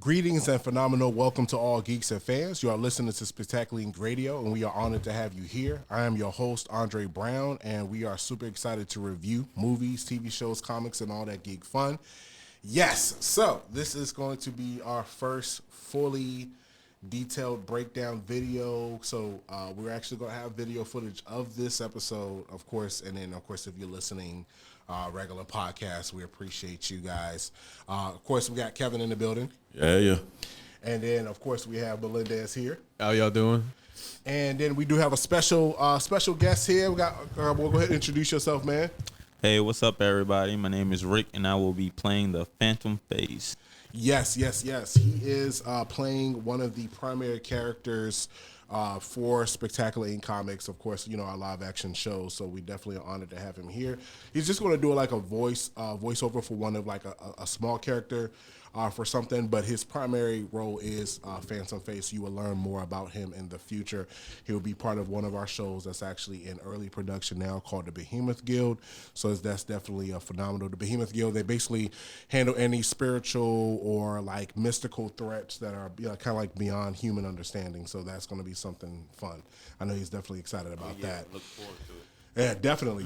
Greetings and phenomenal welcome to all geeks and fans. You are listening to Spectacular Radio, and we are honored to have you here. I am your host, Andre Brown, and we are super excited to review movies, TV shows, comics, and all that geek fun. Yes, so this is going to be our first fully detailed breakdown video. So we're actually going to have video footage of this episode, of course, and then, of course, if you're listening regular podcast, we appreciate you guys. Of course, we got Kevin in the building. Yeah. And then, of course, we have Melendez here. How y'all doing? And then we do have a special guest here. We got. We'll go ahead and introduce yourself, man. Hey, what's up, everybody? My name is Rick, and I will be playing the Phantom Phase. Yes. He is playing one of the primary characters for Spectacular Inc. Comics, of course, you know, our live action shows. So we definitely are honored to have him here. He's just going to do like a voiceover for one of like a small character for something, but his primary role is Phantom Face. You will learn more about him in the future. He'll be part of one of our shows that's actually in early production now called the Behemoth Guild. So that's definitely a phenomenal. The Behemoth Guild, they basically handle any spiritual or like mystical threats that are kind of like beyond human understanding. So that's going to be something fun. I know he's definitely excited about that. Look forward to it. Yeah, definitely.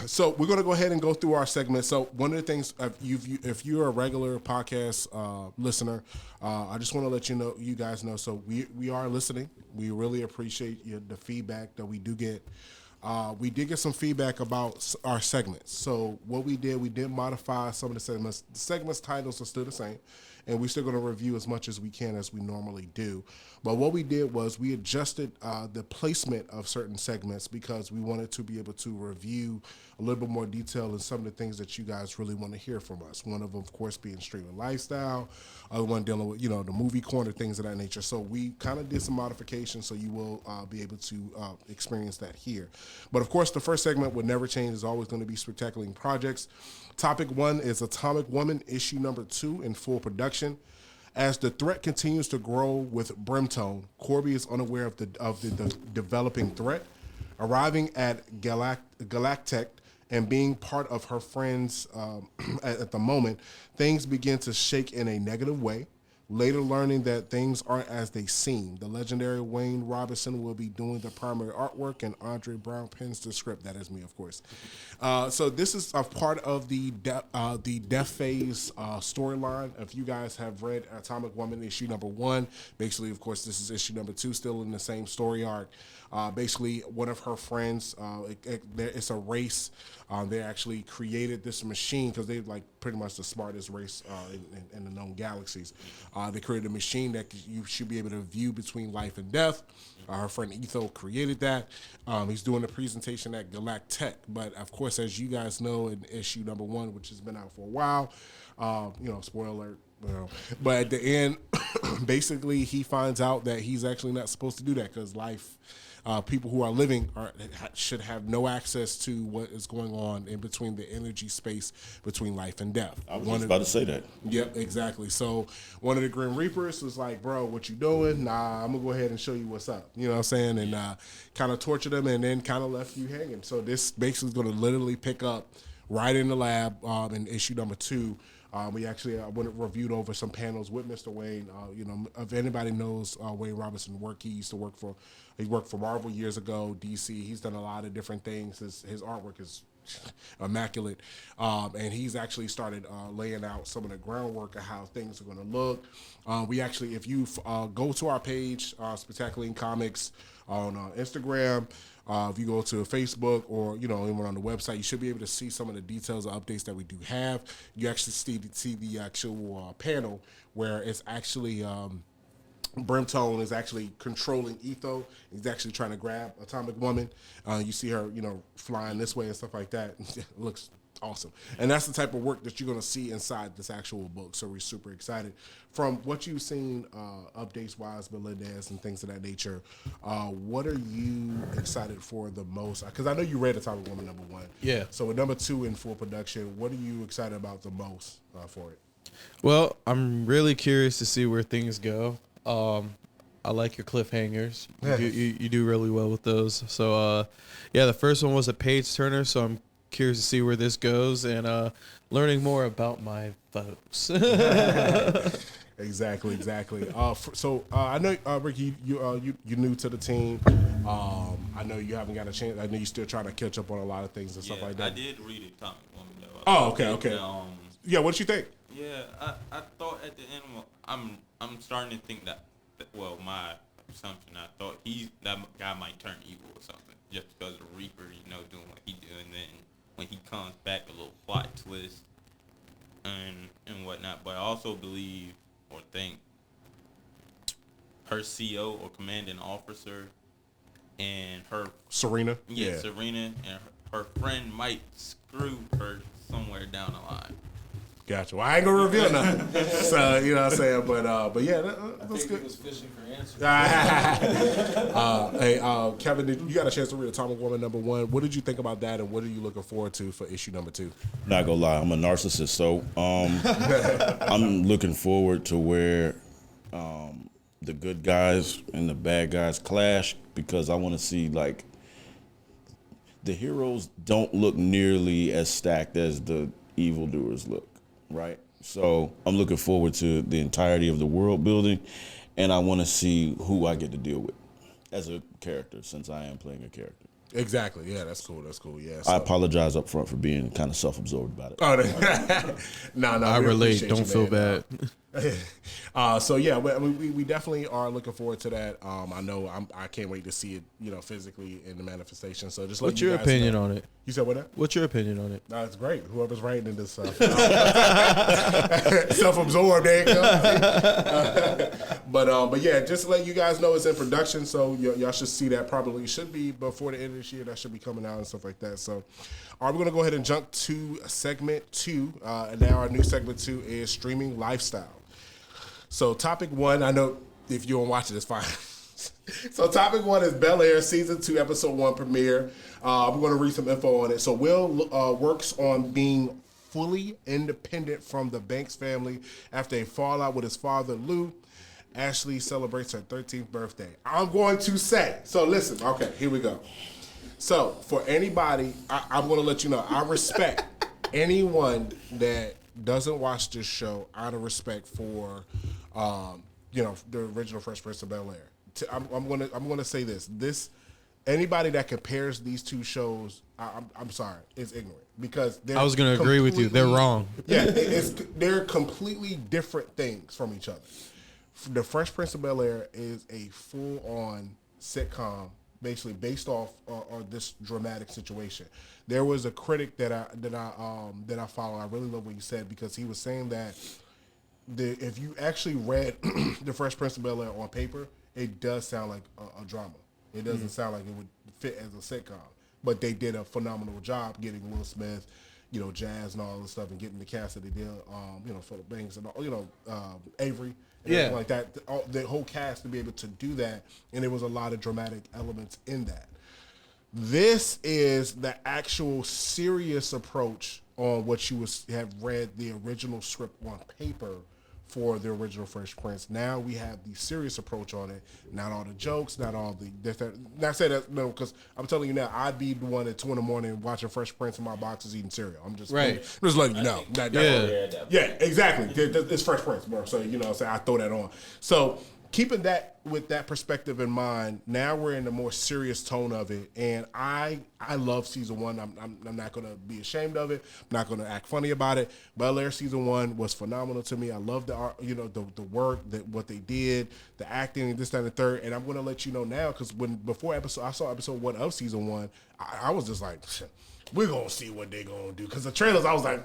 So we're going to go ahead and go through our segment. So one of the things, if you're a regular podcast listener, I just want to let you guys know. So we are listening. We really appreciate the feedback that we do get. We did get some feedback about our segments. So what we did modify some of the segments. The segments titles are still the same, and we're still going to review as much as we can as we normally do. But what we did was we adjusted the placement of certain segments because we wanted to be able to review a little bit more detail in some of the things that you guys really want to hear from us. One of them, of course, being streaming lifestyle. Other one dealing with, the movie corner, things of that nature. So we kind of did some modifications so you will be able to experience that here. But, of course, the first segment would never change. It's always going to be Spectacular Projects. Topic 1 is Atomic Woman, issue number 2 in full production. As the threat continues to grow with Brimstone, Corby is unaware of the developing threat. Arriving at Galactech and being part of her friends at the moment, things begin to shake in a negative way. Later learning that things aren't as they seem. The legendary Wayne Robinson will be doing the primary artwork, and Andre Brown pens the script. That is me, of course. So this is a part of the Death Phase storyline. If you guys have read Atomic Woman issue number 1, basically, of course, this is issue number 2, still in the same story arc. Basically, one of her friends, it's a race. They actually created this machine because they're like pretty much the smartest race in the known galaxies. They created a machine that you should be able to view between life and death. Her friend Etho created that. He's doing a presentation at Galactech. But, of course, as you guys know, in issue number 1, which has been out for a while, spoiler alert, but at the end, basically, he finds out that he's actually not supposed to do that because life, people who are living should have no access to what is going on in between the energy space between life and death. I was just about to say that. Yep, exactly. So one of the Grim Reapers was like, bro, what you doing? Nah, I'm going to go ahead and show you what's up. You know what I'm saying? And kind of tortured them and then kind of left you hanging. So this basically is going to literally pick up right in the lab in issue number 2. We actually went and reviewed over some panels with Mr. Wayne. If anybody knows Wayne Robinson work, he worked for Marvel years ago, DC. He's done a lot of different things. His artwork is immaculate. And he's actually started laying out some of the groundwork of how things are going to look. We actually, if you go to our page, Spectacular Comics on Instagram, if you go to Facebook or, even on the website, you should be able to see some of the details or updates that we do have. You actually see the actual panel where it's actually Brimstone is actually controlling Etho. He's actually trying to grab Atomic Woman. You see her, flying this way and stuff like that. It looks awesome. And that's the type of work that you're going to see inside this actual book. So we're super excited. From what you've seen, updates-wise, Melendez and things of that nature, what are you excited for the most? Because I know you read Atomic Woman number 1. Yeah. So with number 2 in full production, what are you excited about the most for it? Well, I'm really curious to see where things go. I like your cliffhangers. You do really well with those. So, the first one was a page turner, so I'm curious to see where this goes and learning more about my folks. Exactly. I know, Ricky, you new to the team. I know you haven't got a chance. I know you're still trying to catch up on a lot of things and stuff like that. I did read it, Tommy. Though. Oh, okay. Yeah, what did you think? Yeah, I thought at the end, I'm starting to think that well, my assumption, I thought that guy might turn evil or something just because of Reaper, doing what he do, and then when he comes back, a little plot twist and whatnot. But I also believe or think her CO or commanding officer and her Serena. Serena and her friend might screw her somewhere down the line. Gotcha. Well, I ain't gonna reveal nothing. So you know what I'm saying, but yeah, that's good. He was fishing for answers. Hey, Kevin, you got a chance to read Atomic Woman #1. What did you think about that, and what are you looking forward to for issue #2? Not gonna lie, I'm a narcissist, so I'm looking forward to where the good guys and the bad guys clash, because I want to see, like, the heroes don't look nearly as stacked as the evildoers look, right? So I'm looking forward to the entirety of the world building, and I want to see who I get to deal with as a character, since I am playing a character. Exactly. Yeah, that's cool. Yeah. I apologize up front for being kind of self-absorbed about it. Oh, no. I relate. Don't feel bad. So yeah, we definitely are looking forward to that. I know I can't wait to see it, physically in the manifestation. So just What's your opinion on it? You said what? What's your opinion on it? No, it's great. Whoever's writing this stuff, self-absorbed. There you go. But yeah, just to let you guys know, it's in production. So y'all should see that. Probably should be before the end of this year. That should be coming out and stuff like that. So, all right, we're gonna go ahead and jump to segment 2. And now our new segment 2 is streaming lifestyle. So topic 1, I know if you don't watch it, it's fine. So topic 1 is Bel Air season 2 episode 1 premiere. I'm going to read some info on it. So Will works on being fully independent from the Banks family after a fallout with his father Lou. Ashley celebrates her 13th birthday. I'm going to say, so listen, okay, here we go. So for anybody, I'm going to let you know, I respect anyone that doesn't watch this show out of respect for, the original Fresh Prince of Bel Air. I'm gonna say this. Anybody that compares these two shows, I'm sorry, is ignorant, because I was gonna agree with you. They're wrong. Yeah, they're completely different things from each other. The Fresh Prince of Bel Air is a full-on sitcom, basically based off on this dramatic situation. There was a critic that I follow. I really love what he said, because he was saying that if you actually read the Fresh Prince of Bel Air on paper, it does sound like a drama. It doesn't sound like it would fit as a sitcom. But they did a phenomenal job getting Will Smith, Jazz and all this stuff, and getting the cast that they did, Philip Banks and all, Avery. And everything like that, the whole cast to be able to do that, and there was a lot of dramatic elements in that. This is the actual serious approach on what you have read the original script on paper for the original Fresh Prince. Now we have the serious approach on it. Not all the jokes, not all the. Not say that, no, because I'm telling you now, I'd be the one at 2 a.m. watching Fresh Prince in my boxes eating cereal. I'm just letting you know. Yeah, exactly. It's Fresh Prince, bro. So I throw that on. So keeping that with that perspective in mind, now we're in the more serious tone of it, and I love season 1. I'm not gonna be ashamed of it. I'm not gonna act funny about it. Bel Air season 1 was phenomenal to me. I love the art, the work, what they did, the acting, this, that, and the third. And I'm gonna let you know now, because I saw episode 1 of season 1, I was just like, we're gonna see what they're gonna do. Because the trailers, I was like,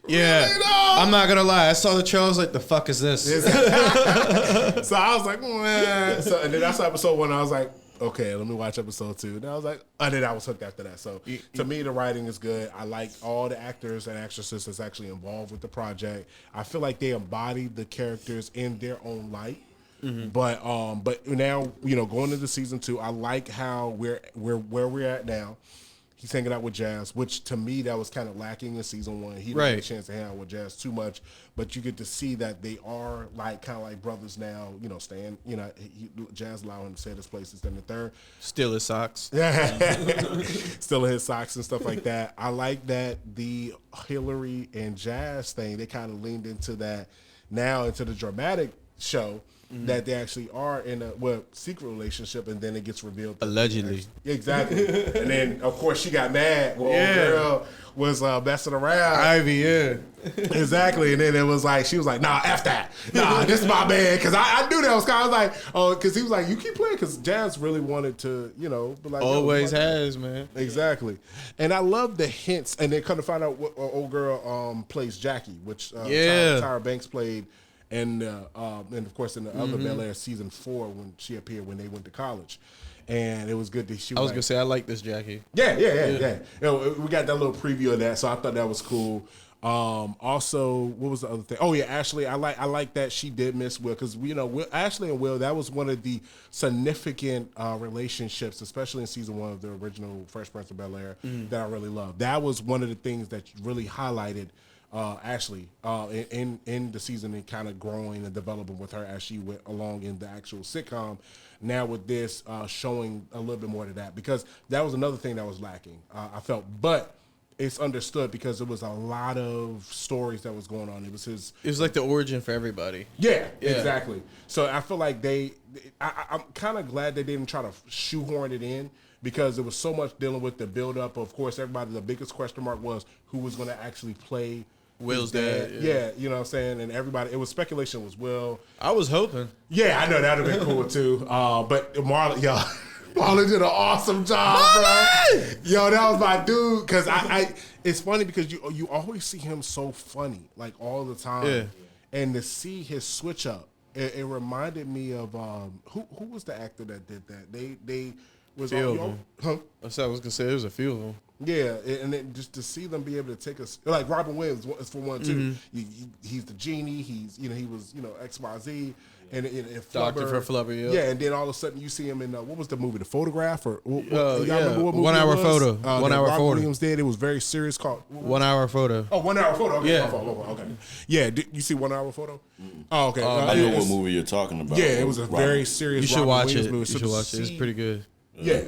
yeah, really, I'm not gonna lie. I saw the trailer. I was like, "The fuck is this?" So I was like, "Man." So, and then I saw episode 1. I was like, "Okay, let me watch episode 2." And I was like, and then I was hooked after that. So to me, the writing is good. I like all the actors and actresses that's actually involved with the project. I feel like they embody the characters in their own light. Mm-hmm. But now going into season 2, I like how we're where we're at now. He's hanging out with Jazz, which to me that was kind of lacking in season 1. He didn't get a chance to hang out with Jazz too much, but you get to see that they are like kind of like brothers now. You know, Stan. You know, Jazz allowed him to stay at his place and the third. Still his socks. Still in his socks and stuff like that. I like that the Hillary and Jazz thing. They kind of leaned into that now into the dramatic show. That they actually are in a secret relationship, and then it gets revealed. Allegedly. Exactly. And then, of course, she got mad when old girl was messing around. Ivy, yeah. Exactly. And then it was like, she was like, nah, F that. Nah, this is my man. Because I knew that was kind of like, oh, because he was like, you keep playing. Because Jazz really wanted to, you know. Be like, Always has, man. Exactly. And I love the hints. And then come to find out what old girl plays Jackie, which Tyra Banks played. And of course in the other Bel Air season 4 when she appeared when they went to college, and it was good that she. I was gonna say I like this Jackie. Yeah. You know, we got that little preview of that, so I thought that was cool. Also, what was the other thing? Oh yeah, Ashley. I like that she did miss Will because you know Ashley and Will, that was one of the significant relationships, especially in season 1 of the original Fresh Prince of Bel Air that I really loved. That was one of the things that really highlighted. Ashley in the season and kind of growing and developing with her as she went along in the actual sitcom. Now with this showing a little bit more to that because that was another thing that was lacking. I felt, but it's understood because there was a lot of stories that was going on. It was like the origin for everybody. Yeah, exactly. So I feel like I'm kind of glad they didn't try to shoehorn it in. Because there was so much dealing with the build-up. Of course, everybody, the biggest question mark was who was going to actually play Will's dad. Yeah, you know what I'm saying? And everybody, it was speculation was Will. I was hoping. Yeah, I know that would have been cool too. But Marlon, Marlon did an awesome job, bro. Yo, that was my dude. Because it's funny because you always see him so funny, like all the time. Yeah. And to see his switch up, it reminded me of who was the actor that did that? They was on, I was gonna say there was a few of them. Yeah, and then just to see them be able to take us like Robin Williams is for one too. He's the genie. He was XYZ and Doctor for Flubber. Yeah, and then all of a sudden you see him in what was the movie, The Photograph or remember what movie 1 Hour Photo. 1 Hour Photo. Williams did. It was very serious. Called 1 Hour Photo. Oh, 1 Hour Photo. Okay, yeah. My fault. Okay. Yeah, did you see 1 Hour Photo? Oh, okay. I know what movie you're talking about. Yeah, it was a very serious. You should watch it. Movie. You should watch it. It's pretty good. Yeah.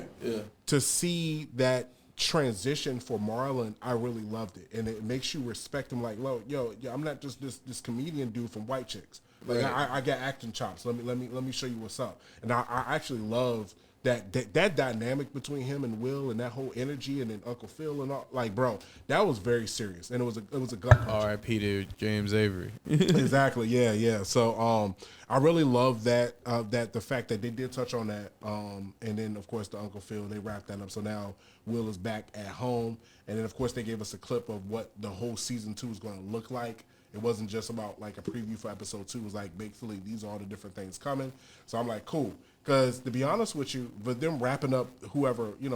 To see that transition for Marlon, I really loved it, and it makes you respect him. Like, yo, I'm not just this comedian dude from White Chicks. Like, I got acting chops. Let me show you what's up. And I actually love that dynamic between him and Will and that whole energy, and then Uncle Phil and all. Like, bro, that was very serious, and it was a gut punch. R.I.P. to James Avery. Exactly. Yeah. So I really love that the fact that they did touch on that, and then of course the Uncle Phil, they wrapped that up. So now Will is back at home, and then of course they gave us a clip of what the whole season 2 is going to look like. It wasn't just about like a preview for episode 2. It was like basically these are all the different things coming. So I'm like, cool. Because to be honest with you, but them wrapping up whoever, the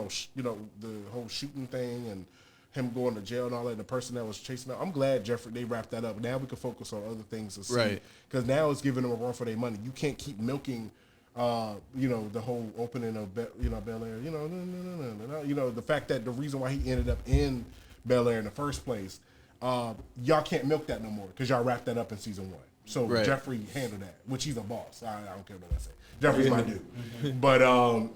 whole shooting thing and him going to jail and all that, and the person that was chasing up, I'm glad they wrapped that up. Now we can focus on other things to see. Right. Because now it's giving them a run for their money. You can't keep milking, the whole opening of, Bel Air. No. The fact that the reason why he ended up in Bel Air in the first place, y'all can't milk that no more because y'all wrapped that up in season 1. So Jeffrey handled that, which he's a boss. I don't care what I say. Jeffrey's my dude. But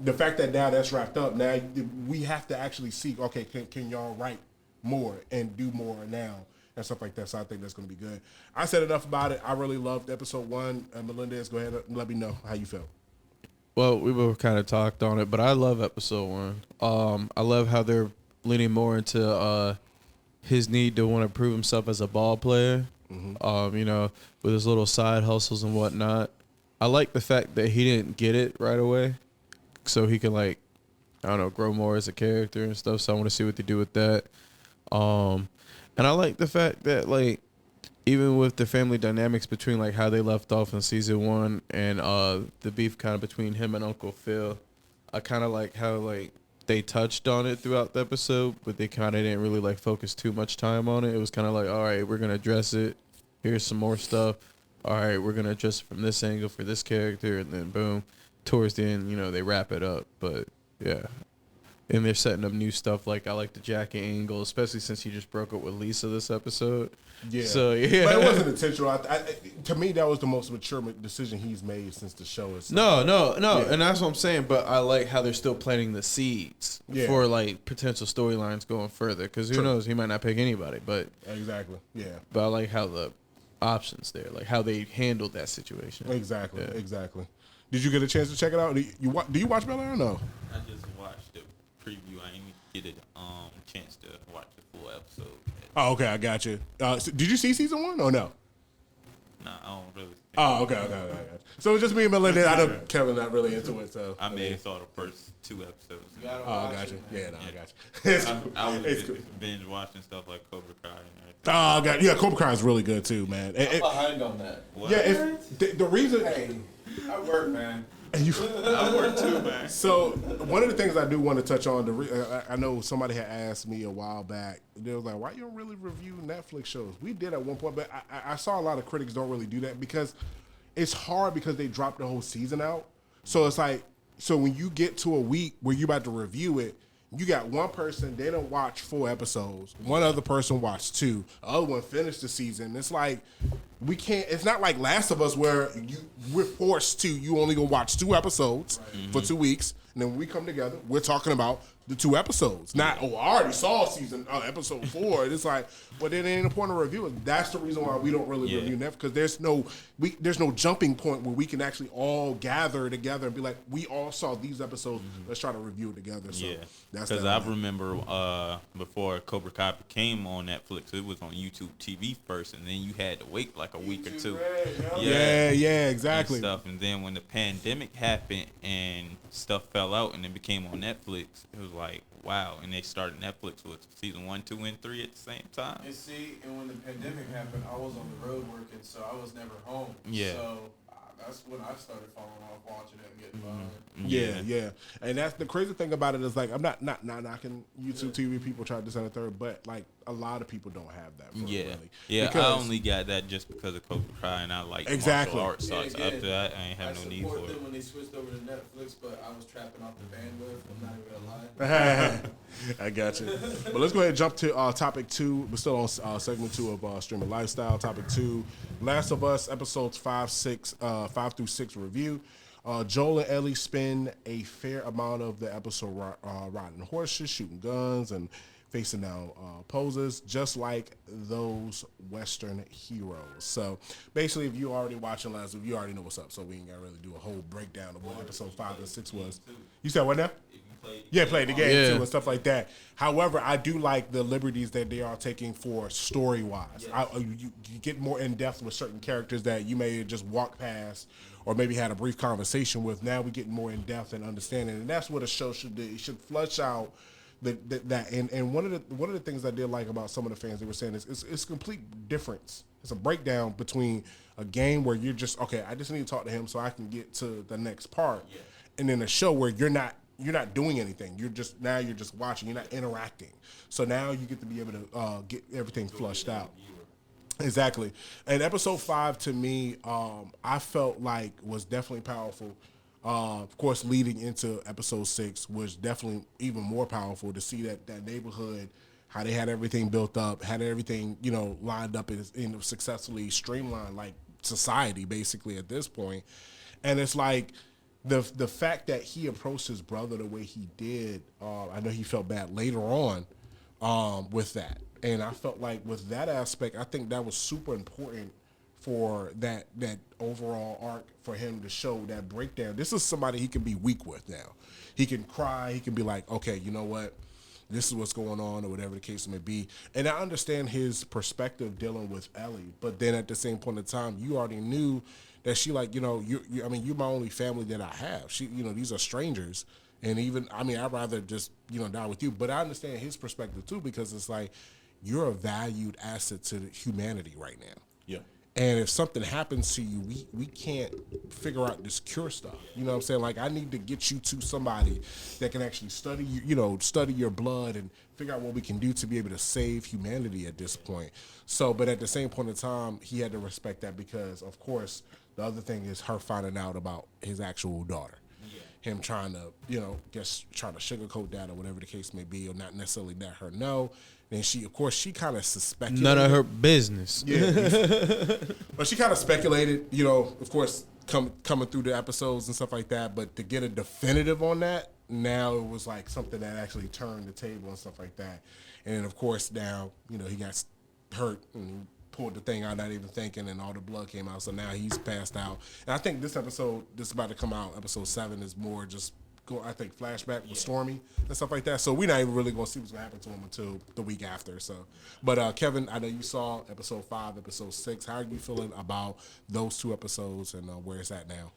the fact that now that's wrapped up, now we have to actually see, okay, can y'all write more and do more now and stuff like that. So I think that's going to be good. I said enough about it. I really loved episode 1. Melendez, go ahead and let me know how you felt. Well, we both kind of talked on it, but I love episode 1. I love how they're leaning more into his need to want to prove himself as a ball player. With his little side hustles and whatnot. I like the fact that he didn't get it right away, so he can grow more as a character and stuff. So I want to see what they do with that. And I like the fact that even with the family dynamics between how they left off in season 1 and the beef kind of between him and Uncle Phil, I kind of like how they touched on it throughout the episode, but they kind of didn't really focus too much time on it. It was kind of all right, we're gonna address it. Here's some more stuff. All right, we're gonna address it from this angle for this character, and then boom, towards the end, they wrap it up. But yeah, and they're setting up new stuff. Like I like the jacket angle, especially since he just broke up with Lisa this episode. Yeah. So yeah, but it wasn't intentional. To me, that was the most mature decision he's made since the show is. No, Yeah. and that's what I'm saying. But I like how they're still planting the seeds for like potential storylines going further. Because who knows, he might not pick anybody. But Exactly. Yeah. But I like how the options there, like how they handled that situation. Exactly. Yeah. Exactly. Did you get a chance to check it out? Do you watch Bel Air or no? I just watched the preview. I didn't get a chance to watch the full episode. Oh, okay, I got you. So did you see season 1 or no? Nah, I don't really. Oh, okay. So it's just me and Melinda. I know Kevin not really into it, so I may have saw the first 2 episodes. Oh, I got you. Yeah, no, I got you. I was It's just binge watching stuff like Cobra Kai and everything. Oh, I got yeah. Cobra Kai is really good too, man. Behind on that. What? Yeah, it's the reason. I work, man. I work too, man. So one of the things I do want to touch on, I know somebody had asked me a while back. They was like, "Why you don't really review Netflix shows?" We did at one point, but I saw a lot of critics don't really do that because it's hard because they dropped the whole season out. So it's like, so when you get to a week where you about to review it, you got one person, they don't watch 4 episodes. One other person watched 2. The other one finished the season. It's like, we can't, it's not like Last of Us where we're forced to, you only gonna watch 2 episodes for 2 weeks. And then when we come together, we're talking about the 2 episodes. Not, I already saw episode 4. It's like, well, then ain't no point of reviewing. That's the reason why we don't really review Netflix, because there's no jumping point where we can actually all gather together and be like, we all saw these episodes. Let's try to review it together. So that's because I remember before Cobra Kai came on Netflix, it was on YouTube TV first, and then you had to wait like a week or 2. Yeah, exactly. And stuff, and then when the pandemic happened and stuff fell out, and it became on Netflix, it was like, wow. And they started Netflix with season 1, 2, and 3 at the same time. And see, and when the pandemic happened, I was on the road working, so I was never home. Yeah. So that's when I started falling off watching it and getting behind. Yeah. And that's the crazy thing about it is like, I'm not knocking YouTube TV people try this and the third, but like a lot of people don't have that. Really. I only got that just because of Cobra Kai, and I like martial arts. So after that, I ain't have no need for it. I support them when they switched over to Netflix, but I was trapping off the bandwidth. I'm not even gonna lie. I got you. But let's go ahead and jump to topic 2. We're still on segment 2 of Streaming Lifestyle. Topic 2, Last of Us episodes 5 through 6 review. Joel and Ellie spend a fair amount of the episode riding horses, shooting guns, and facing down poses, just like those Western heroes. So basically, if you already watching Last of Us, you already know what's up. So we ain't gotta really do a whole breakdown of what episode 5 and 6 was. You said what now? Played the game too and stuff like that. However, I do like the liberties that they are taking for story-wise. You get more in-depth with certain characters that you may just walk past or maybe had a brief conversation with. Now we're getting more in-depth and understanding, and that's what a show should do. It should flush out that. And one of the things I did like about some of the fans, they were saying is it's a complete difference. It's a breakdown between a game where you're just, okay, I just need to talk to him so I can get to the next part, and then a show where you're not doing anything. You're just watching. You're not interacting. So now you get to be able to get everything flushed out. Exactly. And episode 5 to me, I felt like was definitely powerful. Of course, leading into episode 6 was definitely even more powerful to see that neighborhood, how they had everything built up, had everything lined up and successfully streamlined, like society basically at this point. And it's like, the fact that he approached his brother the way he did, I know he felt bad later on with that. And I felt like with that aspect, I think that was super important for that overall arc for him to show that breakdown. This is somebody he can be weak with now. He can cry. He can be like, okay, you know what? This is what's going on or whatever the case may be. And I understand his perspective dealing with Ellie. But then at the same point in time, you already knew that she you're my only family that I have. These are strangers. And even, I'd rather just, die with you. But I understand his perspective too, because it's like, you're a valued asset to humanity right now. Yeah. And if something happens to you, we can't figure out this cure stuff. You know what I'm saying? Like, I need to get you to somebody that can actually study your blood and figure out what we can do to be able to save humanity at this point. So, but at the same point in time, he had to respect that because, of course, the other thing is her finding out about his actual daughter. him trying to, trying to sugarcoat that or whatever the case may be, or not necessarily let her know. Then she kind of suspected. None of her business. Yeah. But she kind of speculated, of course, coming through the episodes and stuff like that. But to get a definitive on that, now it was like something that actually turned the table and stuff like that. And then, of course, now, he got hurt and pulled the thing out, not even thinking, and all the blood came out. So now he's passed out. And I think this episode, this is about to come out, episode 7, is more just flashback with Stormy and stuff like that. So we're not even really going to see what's going to happen to him until the week after. So, but Kevin, I know you saw episode 5, episode 6. How are you feeling about those 2 episodes and where it's at now?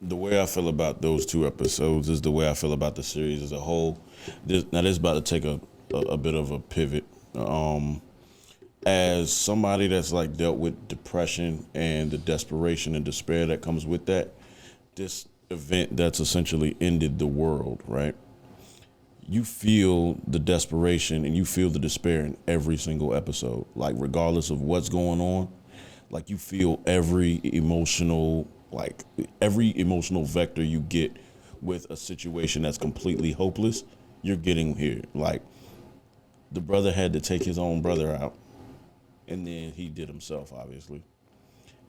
The way I feel about those 2 episodes is the way I feel about the series as a whole. This is about to take a bit of a pivot. As somebody that's like dealt with depression and the desperation and despair that comes with that, this event that's essentially ended the world, right? You feel the desperation and you feel the despair in every single episode, like regardless of what's going on. Like you feel every emotional vector you get with a situation that's completely hopeless, you're getting here. Like the brother had to take his own brother out, and then he did himself, obviously.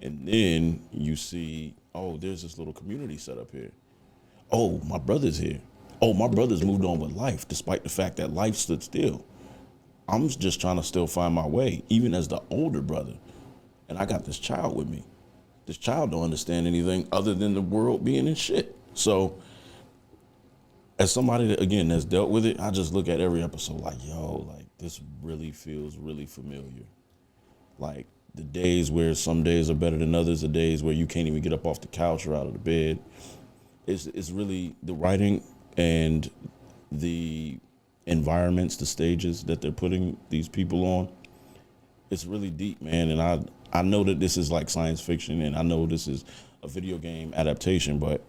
And then you see, oh, there's this little community set up here. Oh, my brother's here. Oh, my brother's moved on with life, despite the fact that life stood still. I'm just trying to still find my way, even as the older brother. And I got this child with me. This child don't understand anything other than the world being in shit. So, as somebody that, again, that's dealt with it, I just look at every episode like, this really feels really familiar. Like, the days where some days are better than others, the days where you can't even get up off the couch or out of the bed. It's really the writing and the environments, the stages that they're putting these people on. It's really deep, man. And I know that this is like science fiction, and I know this is a video game adaptation, but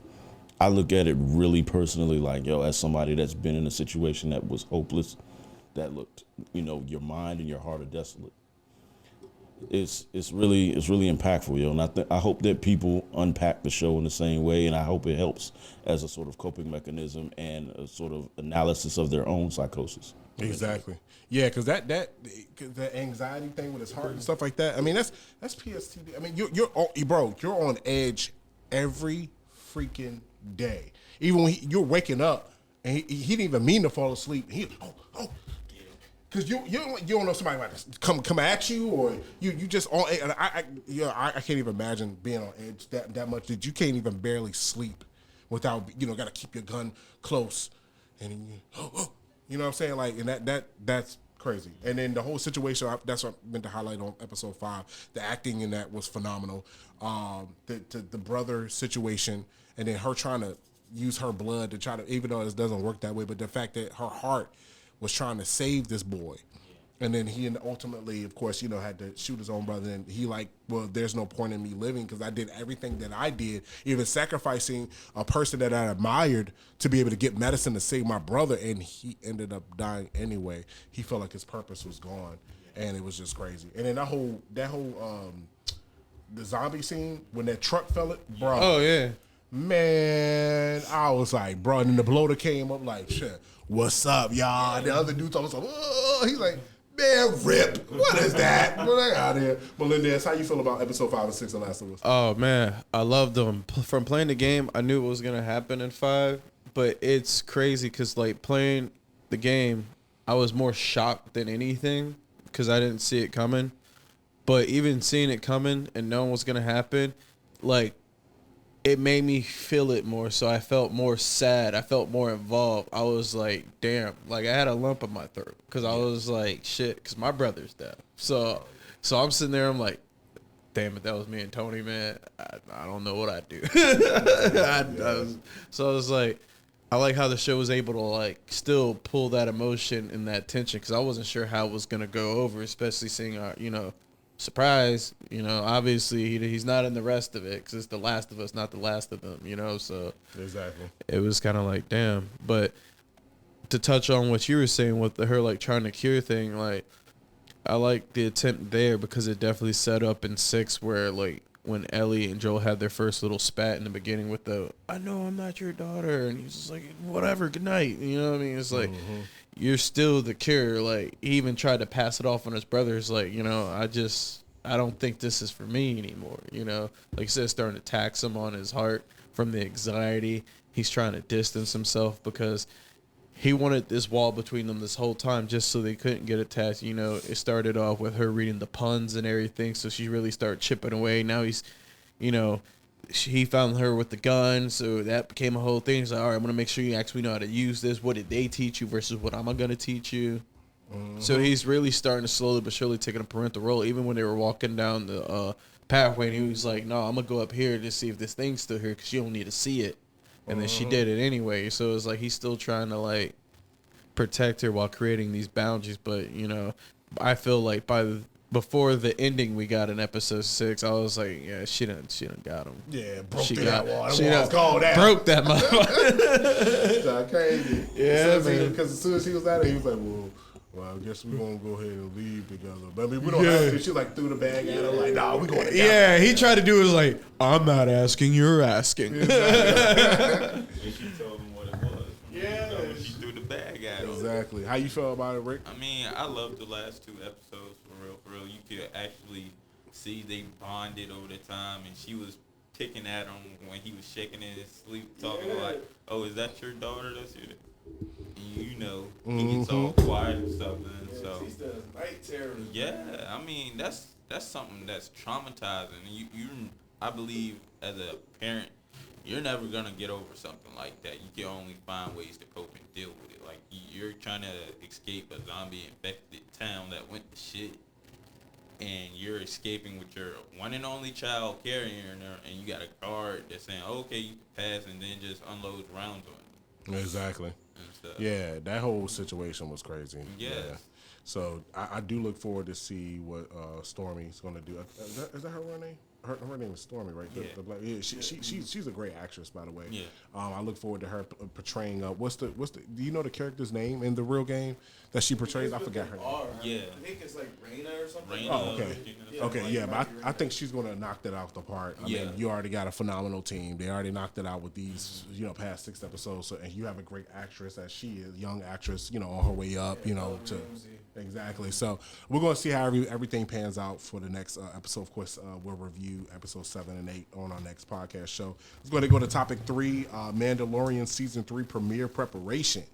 I look at it really personally like, as somebody that's been in a situation that was hopeless, that looked, your mind and your heart are desolate. It's really impactful, and I hope that people unpack the show in the same way, and I hope it helps as a sort of coping mechanism and a sort of analysis of their own psychosis. Exactly. Yeah, because that anxiety thing with his heart and stuff like that. I mean, that's PSTD. I mean, you're on edge every freaking day. Even when you're waking up and he didn't even mean to fall asleep. Because you don't know somebody might come at you, or you just on. And I can't even imagine being on edge that much that you can't even barely sleep without got to keep your gun close, and then you know what I'm saying, like, and that's crazy. And then the whole situation, that's what I meant to highlight on episode 5. The acting in that was phenomenal. The brother situation, and then her trying to use her blood to try to, even though it doesn't work that way, but the fact that her heart was trying to save this boy. And then he ultimately, of course, had to shoot his own brother. And he there's no point in me living because I did everything that I did, even sacrificing a person that I admired to be able to get medicine to save my brother. And he ended up dying anyway. He felt like his purpose was gone. And it was just crazy. And then that whole the zombie scene when that truck fell it, bro. Oh, yeah. Man, I was like, bro. And then the bloater came up like, shit, what's up, y'all? And the other dude was like, oh, he's like, man, rip. What is that? Get out of here. Melendez, how you feel about episode 5 and 6 of Last of Us? Oh, man. I love them. From playing the game, I knew what was going to happen in 5. But it's crazy because, like, playing the game, I was more shocked than anything because I didn't see it coming. But even seeing it coming and knowing what's going to happen, like, it made me feel it more. So I felt more sad. I felt more involved. I was like, damn. Like, I had a lump in my throat because I was like, shit, because my brother's dead. So I'm sitting there. I'm like, damn it, that was me and Tony, man. I don't know what I'd do. So I was like, I like how the show was able to, like, still pull that emotion and that tension because I wasn't sure how it was going to go over, especially seeing our, surprise, obviously he's not in the rest of it because it's The Last of Us, not The Last of Them, so Exactly. it was kind of like, damn. But to touch on what you were saying with her, like, trying to cure thing, like, I like the attempt there because it definitely set up in 6 where, like, when Ellie and Joel had their first little spat in the beginning with the "I know I'm not your daughter," and he's just like, "Whatever, good night." You know what I mean? It's like you're still the cure. Like he even tried to pass it off on his brothers. Like I don't think this is for me anymore. You know, like I said, starting to tax him on his heart from the anxiety. He's trying to distance himself because he wanted this wall between them this whole time just so they couldn't get attached. You know, it started off with her reading the puns and everything, so she really started chipping away. Now he's, he found her with the gun, so that became a whole thing. He's like, all right, I'm going to make sure you actually know how to use this. What did they teach you versus what am I going to teach you? So he's really starting to slowly but surely taking a parental role. Even when they were walking down the pathway, and he was like, no, I'm going to go up here to see if this thing's still here because you don't need to see it. And then she did it anyway. So it's like he's still trying to, like, protect her while creating these boundaries. But, I feel like before the ending we got in episode 6, I was like, yeah, she done got him. Yeah, broke She that got- wall. she That wall's done gone down. Broke that motherfucker. That's crazy. Yeah, man. Because as soon as he was out there, he was like, well, I guess we're going to go ahead and leave together. But I mean, we don't have to. She, like, threw the bag at him, like, nah, we're going together. Yeah, he tried to do it like, I'm not asking, you're asking. And she told him what it was. Yeah. She threw the bag at him. Exactly. How you feel about it, Rick? I mean, I love the last 2 episodes for real. For real, you could actually see they bonded over the time, and she was picking at him when he was shaking in his sleep, talking like, "Oh, is that your daughter? That's your." And he gets all quiet and stuff. And so, night terror. yeah, I mean, that's something that's traumatizing. You, I believe as a parent, you're never gonna get over something like that. You can only find ways to cope and deal with it. Like you're trying to escape a zombie infected town that went to shit, and you're escaping with your one and only child carrying her, and you got a guard that's saying, "Okay, you can pass," and then just unloads rounds on you. Exactly. And stuff. Yeah, that whole situation was crazy. Yes. Yeah. So I do look forward to see what Stormy's going to do. Is that her real name? Her name is Stormy, right? Yeah. The black, yeah. She's a great actress, by the way. Yeah. I look forward to her portraying. What's the? Do you know the character's name in the real game that she portrays? I forgot her name. Yeah. I think it's like Raina or something. Raina. Oh, okay. Yeah, Okay, like yeah, but Rocky I think she's going to knock that out the park. I Yeah. mean, you already got a phenomenal team. They already knocked it out with these, past 6 episodes. So, and you have a great actress as she is, young actress, on her way up, to exactly. So we're going to see how everything pans out for the next episode. Of course, we'll review episode 7 and 8 on our next podcast show. Let's go to topic 3, Mandalorian season 3 premiere preparation.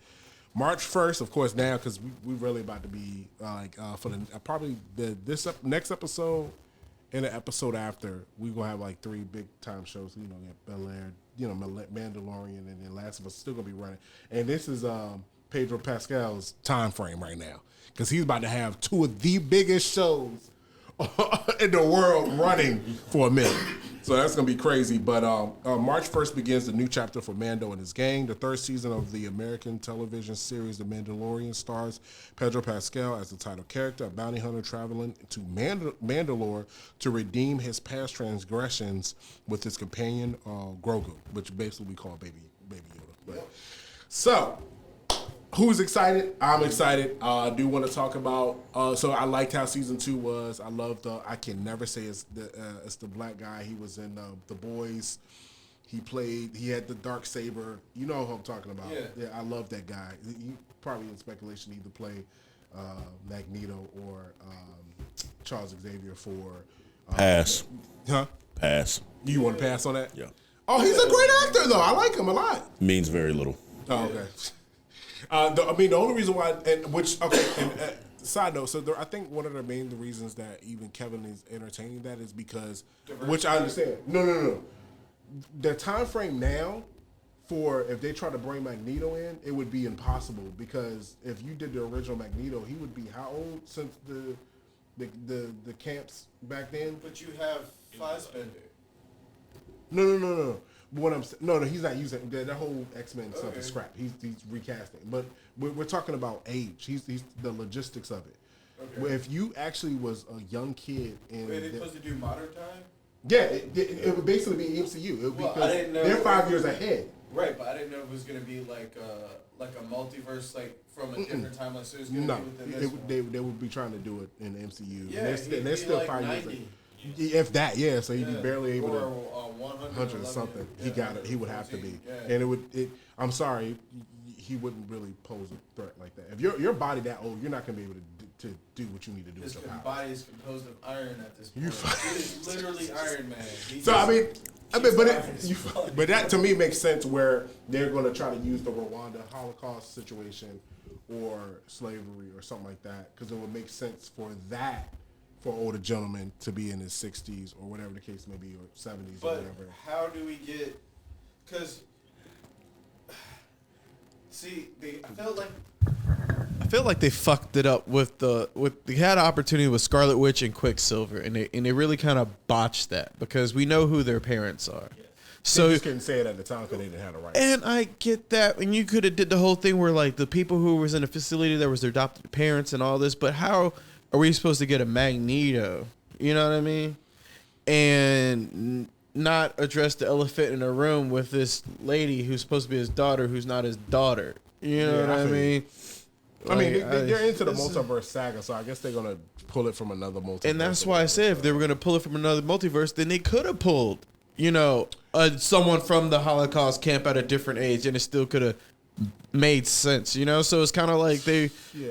March 1st, of course, now because we really about to be for the probably this next episode and the episode after, we're gonna have like 3 big time shows. We got Bel Air, Mandalorian, and then Last of Us still gonna be running. And this is Pedro Pascal's time frame right now because he's about to have 2 of the biggest shows in the world running for a minute. So that's going to be crazy. But March 1st begins the new chapter for Mando and his gang. The 3rd season of the American television series The Mandalorian stars Pedro Pascal as the title character, a bounty hunter traveling to Mandalore to redeem his past transgressions with his companion Grogu, which basically we call Baby Yoda. But, so, who's excited? I'm excited. I do want to talk about. So I liked how season 2 was. I love I can never say it's the black guy. He was in The Boys. He had the dark saber. You know who I'm talking about. Yeah, I love that guy. He probably in speculation either play Magneto or Charles Xavier for. Pass. Huh? Pass. You want to pass on that? Yeah. Oh, he's a great actor though. I like him a lot. Means very little. Oh, okay. The only reason why, side note, so I think one of the main reasons that even Kevin is entertaining that is because, which I understand. No. The time frame now for if they try to bring Magneto in, it would be impossible because if you did the original Magneto, he would be how old since the camps back then? But you have Fassbender. No. What I'm no, he's not using that whole X-Men stuff is scrap. He's recasting, but we're talking about age. He's the logistics of it. Okay. Where if you actually was a young kid and Wait, they're supposed to do modern time? yeah, it would basically be MCU. It would Well, because I didn't know they're 5 years ahead. Right, but I didn't know it was gonna be like a multiverse, like from a different time. Like so it's gonna No, be within this one. they would be trying to do it in the MCU. Yeah, and they're he'd still be like 5 years 90. ahead. If that, yeah. So he'd be barely able or, to 100 or something. Yeah, He would have to be, 14, yeah. and it would. I'm sorry, he wouldn't really pose a threat like that. If your body that old, you're not gonna be able to do what you need to do His with your power. body is composed of iron at this point. He is literally Iron Man. So but that to me makes sense where they're going to try to use the Rwanda Holocaust situation or slavery or something like that, because it would make sense for an older gentleman to be in his 60s or whatever the case may be, or 70s or But whatever. how do we get? Because see, I feel like they fucked it up with they had an opportunity with Scarlet Witch and Quicksilver, and they really kind of botched that because we know who their parents are. So they just couldn't say it at the time because they didn't have the right. And I get that, and you could have did the whole thing where like the people who was in a facility that was their adopted parents and all this, but how are we supposed to get a Magneto? You know what I mean? And not address the elephant in the room with this lady who's supposed to be his daughter, who's not his daughter. You know what I mean? They're into the multiverse saga, so I guess they're gonna pull it from another multiverse. And that's why I said if they were gonna pull it from another multiverse, then they could have pulled, someone from the Holocaust camp at a different age, and it still could have made sense. So it's kind of like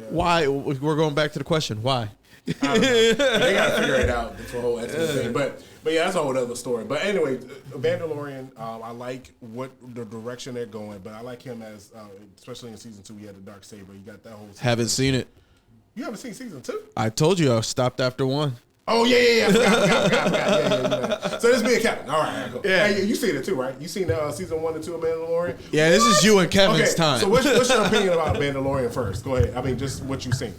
why we're going back to the question, why? I don't know. They gotta figure it out, the whole X-Men thing. But yeah, that's a whole other story. But anyway, Mandalorian, I like what the direction they're going, but I like him as, especially in season 2, he had the Darksaber. You got that whole. Haven't seen it. You haven't seen season 2? I told you I stopped after 1. Oh yeah. Forgot. Yeah. So this is me and Kevin. All right, cool. Yeah, you seen it too, right? You seen season 1 and 2 of Mandalorian? Yeah, this is you and Kevin's time. So what's your opinion about Mandalorian first? Go ahead. I mean, just what you seen.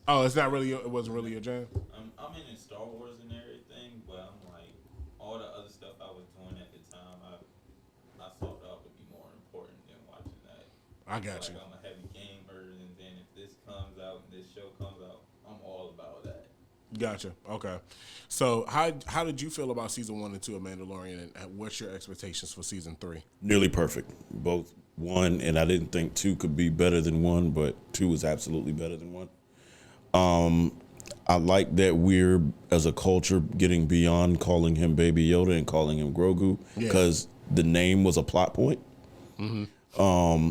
Oh, it wasn't really your jam? I'm into Star Wars and everything, but I'm like, all the other stuff I was doing at the time, I thought that would be more important than watching that. I got you. I'm a heavy gamer, and then if this comes out and this show comes out, I'm all about that. Gotcha. Okay. So how did you feel about season 1 and 2 of Mandalorian, and what's your expectations for season 3? Nearly perfect. Both 1, and I didn't think 2 could be better than 1, but 2 was absolutely better than 1. I like that we're, as a culture, getting beyond calling him Baby Yoda and calling him Grogu, because the name was a plot point. Mm-hmm.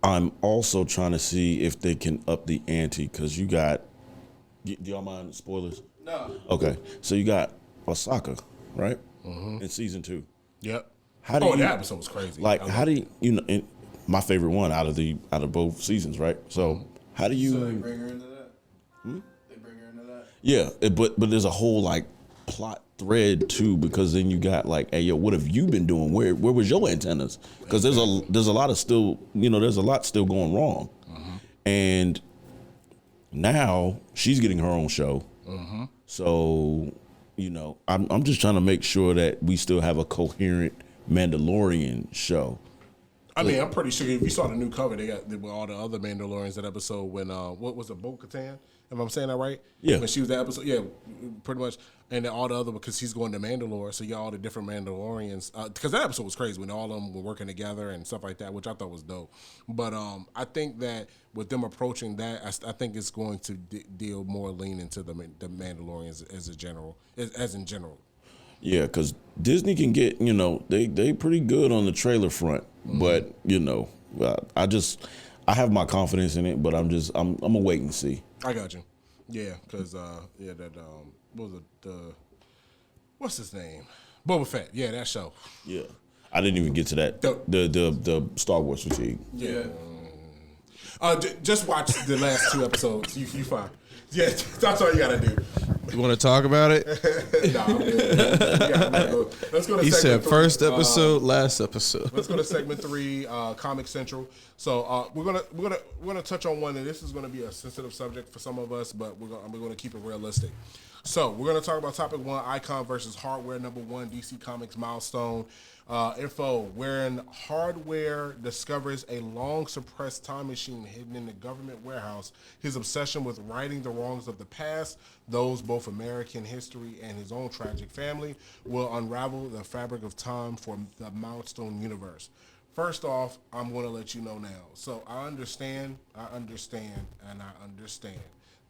I'm also trying to see if they can up the ante, because you got, do y'all mind spoilers? No. Okay, so you got Osaka, right? Mm-hmm. In season 2. Yep. How do that episode was crazy. Like, how do you my favorite one out of both seasons, right? So how do you? So they bring her into that. They bring her into that. Yeah, but there's a whole like plot thread too, because then you got like, hey yo, what have you been doing? Where was your antennas? Because there's a lot of still, there's a lot still going wrong, and now she's getting her own show. So I'm just trying to make sure that we still have a coherent Mandalorian show. I mean, I'm pretty sure if you saw the new cover, they got with all the other Mandalorians. That episode when what was it, Bo-Katan? If I'm saying that right? Yeah. When she was that episode, yeah, pretty much. And then all the other, because he's going to Mandalore, so you got all the different Mandalorians. Because that episode was crazy when all of them were working together and stuff like that, which I thought was dope. But I think that with them approaching that, I think it's going to deal more lean into the Mandalorians as in general. Yeah, because Disney can get, they pretty good on the trailer front. But, I have my confidence in it, but I'm gonna wait and see. I got you. Yeah, because, what was it, what's his name? Boba Fett. Yeah, that show. Yeah. I didn't even get to that. The Star Wars fatigue. Yeah. Just watch the last 2 episodes. You fine. Yeah, that's all you gotta do. You want to talk about it? Nah, I'm good. Let's go to he segment said 3. First episode, last episode. Let's go to segment 3, Comic Central. So we're gonna touch on one, and this is gonna be a sensitive subject for some of us, but we're gonna keep it realistic. So we're gonna talk about topic 1: Icon versus Hardware. Number 1, DC Comics milestone. Info: wherein Hardware discovers a long-suppressed time machine hidden in the government warehouse. His obsession with righting the wrongs of the past, those both American history and his own tragic family, will unravel the fabric of time for the milestone universe. First off, I'm going to let you know now. So I understand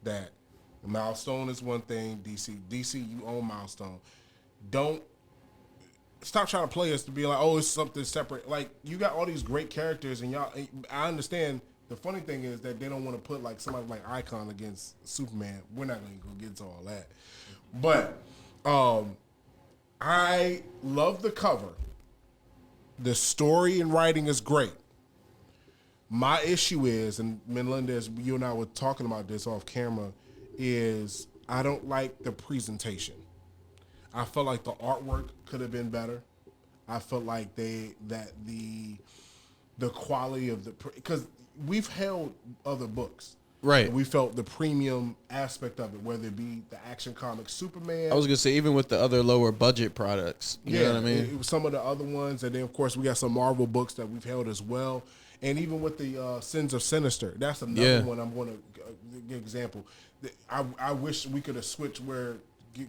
that Milestone is one thing. DC, you own Milestone. Don't stop trying to play us to be like, oh, it's something separate. Like, you got all these great characters, and y'all. I understand. The funny thing is that they don't want to put like somebody like Icon against Superman. We're not going to go get to all that, but I love the cover. The story and writing is great. My issue is, and Menendez, you and I were talking about this off camera, is I don't like the presentation. I felt like the artwork could have been better. I felt like the quality of because we've held other books. Right. And we felt the premium aspect of it, whether it be the Action Comics Superman. I was gonna say even with the other lower budget products. You know what I mean? It was some of the other ones, and then of course we got some Marvel books that we've held as well. And even with the Sins of Sinister, that's another one I'm going to give example. I wish we could have switched where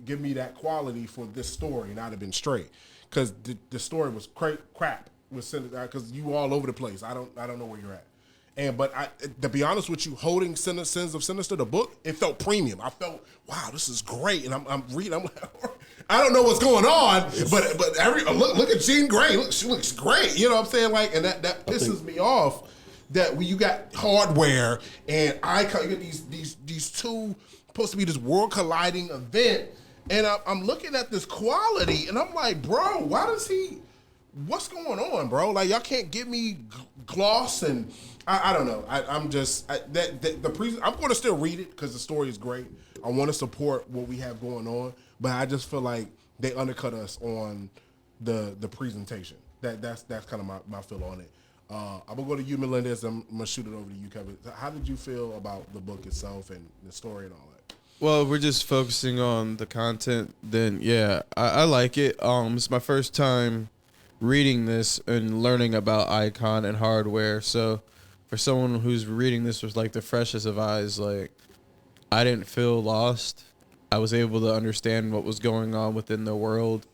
give me that quality for this story, and I'd have been straight, because the story was crap with Sinister, because you all over the place. I don't know where you're at. But to be honest with you, holding Sins of Sinister, the book, it felt premium. I felt, wow, this is great, and I'm reading. I'm like, I don't know what's going on, but look at Jean Grey. Look, she looks great. You know what I'm saying? Like, and that pisses me off. That when you got hardware and Icon, you got these two supposed to be this world colliding event, and I'm looking at this quality, and I'm like, bro, why does he? What's going on, bro? Like, y'all can't give me gloss, and I don't know. I'm going to still read it because the story is great. I want to support what we have going on, but I just feel like they undercut us on the presentation. That's kind of my feel on it. I'm gonna go to you, Melendez. I'm gonna shoot it over to you, Kevin. How did you feel about the book itself and the story and all that? Well, if we're just focusing on the content, then yeah, I like it. It's my first time reading this and learning about Icon and hardware. So for someone who's reading this with like the freshest of eyes, like, I didn't feel lost. I was able to understand what was going on within the world.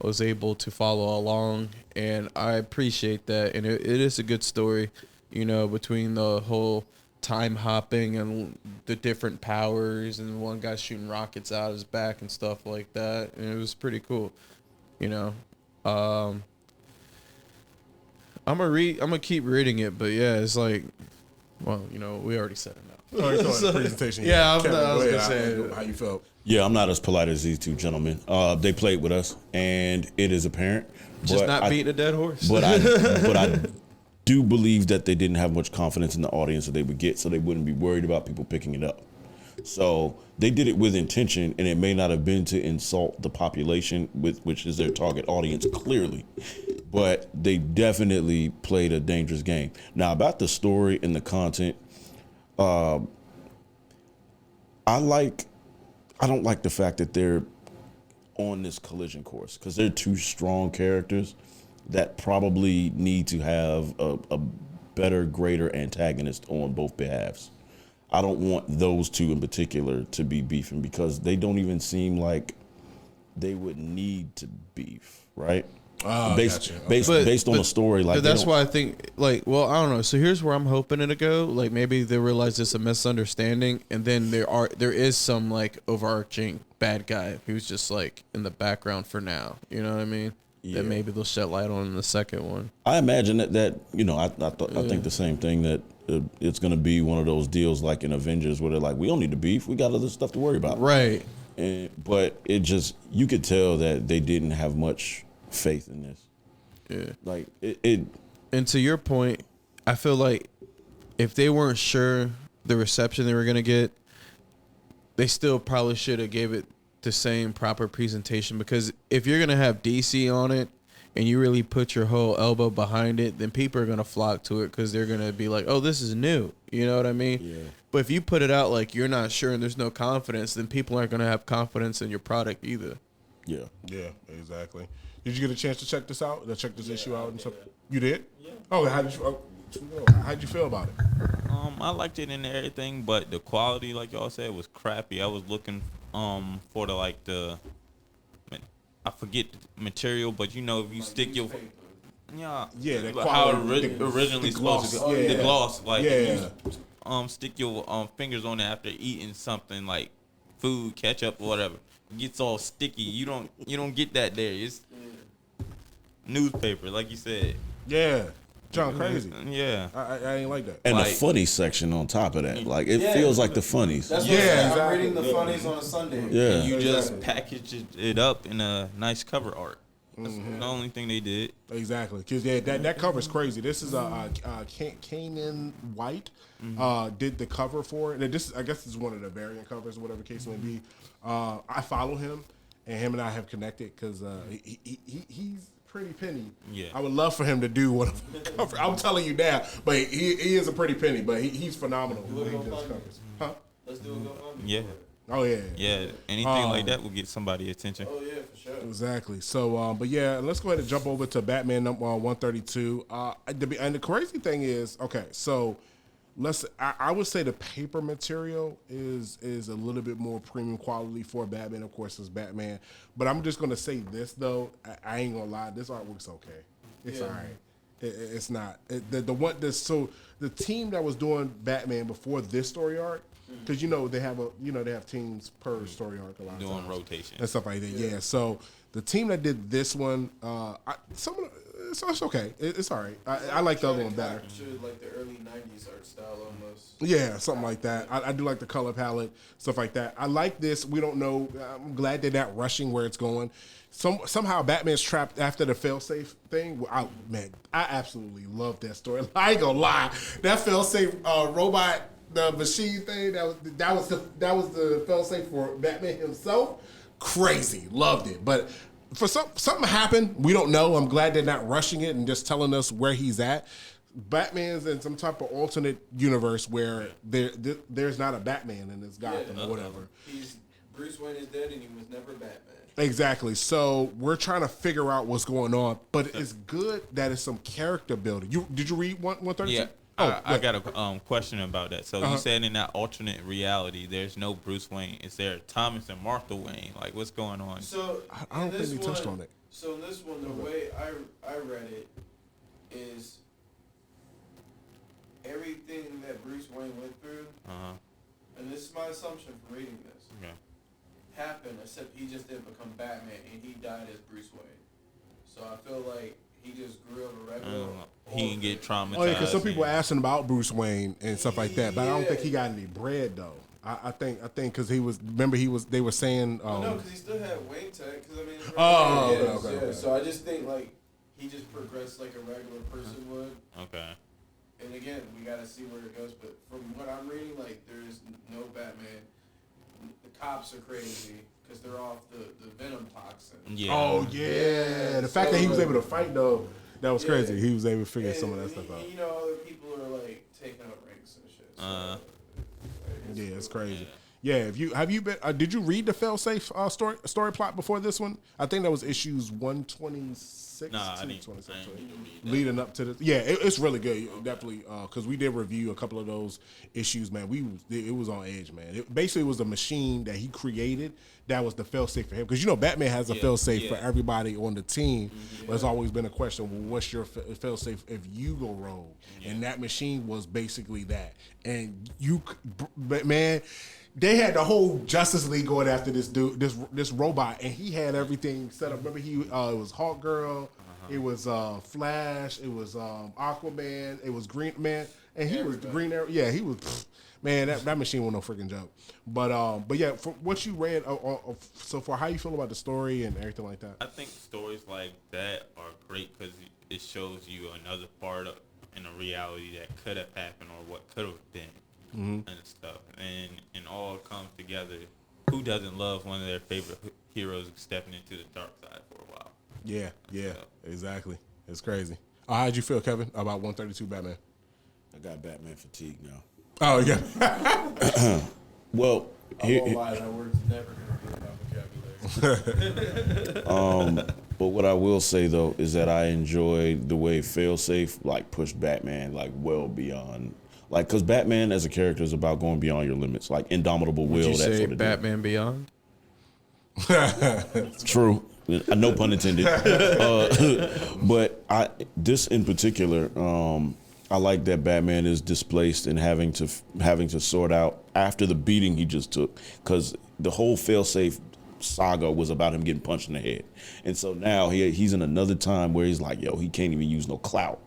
I was able to follow along, and I appreciate that. And it is a good story, you know, between the whole time hopping and the different powers, and one guy shooting rockets out of his back and stuff like that. And it was pretty cool, you know. I'm gonna keep reading it, but yeah, it's like, well, you know, we already said enough. The presentation. Yeah, I was Kevin, gonna say how you felt. Yeah, I'm not as polite as these two gentlemen. They played with us, and it is apparent. Just not beating a dead horse. But I do believe that they didn't have much confidence in the audience that they would get, so they wouldn't be worried about people picking it up. So they did it with intention, and it may not have been to insult the population, which is their target audience, clearly. But they definitely played a dangerous game. Now, about the story and the content, I don't like the fact that they're on this collision course, because they're two strong characters that probably need to have a better, greater antagonist on both behalves. I don't want those two in particular to be beefing, because they don't even seem like they would need to beef, right? Based on the story, like, that's why I think, like, well, I don't know. So here's where I'm hoping it to go. Like, maybe they realize it's a misunderstanding, and then there is some like overarching bad guy who's just like in the background for now. You know what I mean? Yeah. That maybe they'll shed light on in the second one. I imagine that you know, I think the same thing, that it's going to be one of those deals like in Avengers where they're like, we don't need to beef, we got other stuff to worry about. Right. But it just, you could tell that they didn't have much faith in this. Yeah. Like it. And to your point, I feel like if they weren't sure the reception they were gonna get, they still probably should have gave it the same proper presentation, because if you're gonna have DC on it and you really put your whole elbow behind it, then people are gonna flock to it because they're gonna be like, oh, this is new. You know what I mean? Yeah. But if you put it out like you're not sure and there's no confidence, then people aren't gonna have confidence in your product either. Yeah. Yeah, exactly. Did you get a chance to check this out? To check this issue out and stuff? did. You did? Yeah. Oh, how'd you feel about it? I liked it and everything, but the quality, like y'all said, was crappy. I was looking for I forget the material, but you know, if you stick your Yeah, the how quality, originally the supposed to gloss. go, Yeah. the gloss, like Yeah. if you stick your fingers on it after eating something like food, ketchup, whatever. It gets all sticky. You don't get that there. It's newspaper, like you said. Yeah. John crazy. Yeah. I ain't like that. And Like- the funny section on top of that. Like, it Yeah. feels like the funnies. That's what Yeah, I'm saying. exactly. I'm reading the funnies on a Sunday. Yeah. And you just Exactly. package it up in a nice cover art. That's the only thing they did. Exactly, because that cover's crazy. This is Kanan White did the cover for it. And I guess this is one of the variant covers, whatever the case may be. I follow him, and him and I have connected because he's pretty penny. Yeah. I would love for him to do one of the cover. I'm telling you now, but he is a pretty penny, but he's phenomenal. When he does covers. Huh? Let's do a GoFundMe. Yeah. Oh yeah. Yeah. Anything like that will get somebody attention. Oh yeah, for sure. Exactly. So, but yeah, let's go ahead and jump over to Batman number 132. And the crazy thing is, okay, so I would say the paper material is a little bit more premium quality for Batman. Of course, it's Batman. But I'm just gonna say this though, I ain't gonna lie, this artwork's okay. It's all right. It's not the team that was doing Batman before this story arc. Because they have teams per story arc a lot of Doing times. rotation. And stuff like that. Yeah. So the team that did this one, it's okay. It's all right. I like the other one better. Captured like the early '90s art style almost. Yeah, something like that. I do like the color palette, stuff like that. I like this. We don't know. I'm glad they're not rushing where it's going. Somehow Batman's trapped after the failsafe thing. I absolutely love that story. I ain't gonna lie. That failsafe robot, the machine thing, that was the failsafe for Batman himself. Crazy, loved it. But for something happened, we don't know. I'm glad they're not rushing it and just telling us where he's at. Batman's in some type of alternate universe where there's not a Batman in this Gotham or whatever. Bruce Wayne is dead and he was never Batman. Exactly. So we're trying to figure out what's going on, but it's good that it's some character building. Did you read 132? Yeah. I got a question about that. So Uh-huh. you said in that alternate reality, there's no Bruce Wayne. Is there Thomas and Martha Wayne? Like, what's going on? So I don't in think this we touched one- on it. So in this one, the way I read it is everything that Bruce Wayne went through, and this is my assumption from reading this, Okay. happened, except he just didn't become Batman and he died as Bruce Wayne. So I feel like he just grew up a regular. He didn't get traumatized. Oh yeah, because some people and- asking about Bruce Wayne and stuff like that, but I don't think he got any bread though. I think because they were saying. No, because he still had Wayne Tech. Because I mean. Oh, yeah, okay, yeah. okay. So I just think like he just progressed like a regular person would. Okay. And again, we got to see where it goes. But from what I'm reading, like there is no Batman. The cops are crazy because they're off the venom toxin. Yeah. Oh yeah, the fact that he was able to fight though, that was Yeah. crazy. He was able to figure And, some of that stuff out. other people are like taking up ranks and shit. So, Yeah, it's crazy. Yeah, have you been? Did you read the failsafe story plot before this one? I think that was issues 126. Nah, I didn't 226, need to read that. leading up to this. Yeah, it's really good. Definitely, because we did review a couple of those issues. Man, it was on edge, man. It basically was a machine that he created that was the failsafe for him. Because Batman has a failsafe for everybody on the team. But it's always been a question: well, what's your failsafe if you go rogue? And that machine was basically that. And man. They had the whole Justice League going after this dude, this robot, and he had everything set up. Remember, it was Hawk Girl, it was Flash, it was Aquaman, it was Green Man, and he was the Green Arrow. Yeah, he was. Man, that machine was no freaking joke. But yeah, from what you read so far, how you feel about the story and everything like that? I think stories like that are great because it shows you another part in a reality that could have happened or what could have been. And stuff, and all comes together. Who doesn't love one of their favorite heroes stepping into the dark side for a while? Yeah, exactly. It's crazy. How'd you feel, Kevin, about 132 Batman? I got Batman fatigue now. Oh yeah. Well, I won't lie, that word's never gonna be in my vocabulary. but what I will say though is that I enjoyed the way Failsafe like pushed Batman like well beyond. Like, because Batman as a character is about going beyond your limits, like indomitable will, Would you that say sort of Batman Beyond? deal. True. No pun intended. But this in particular, I like that Batman is displaced and having to sort out after the beating he just took, because the whole failsafe saga was about him getting punched in the head, and so now he's in another time where he's like, yo, he can't even use no clout.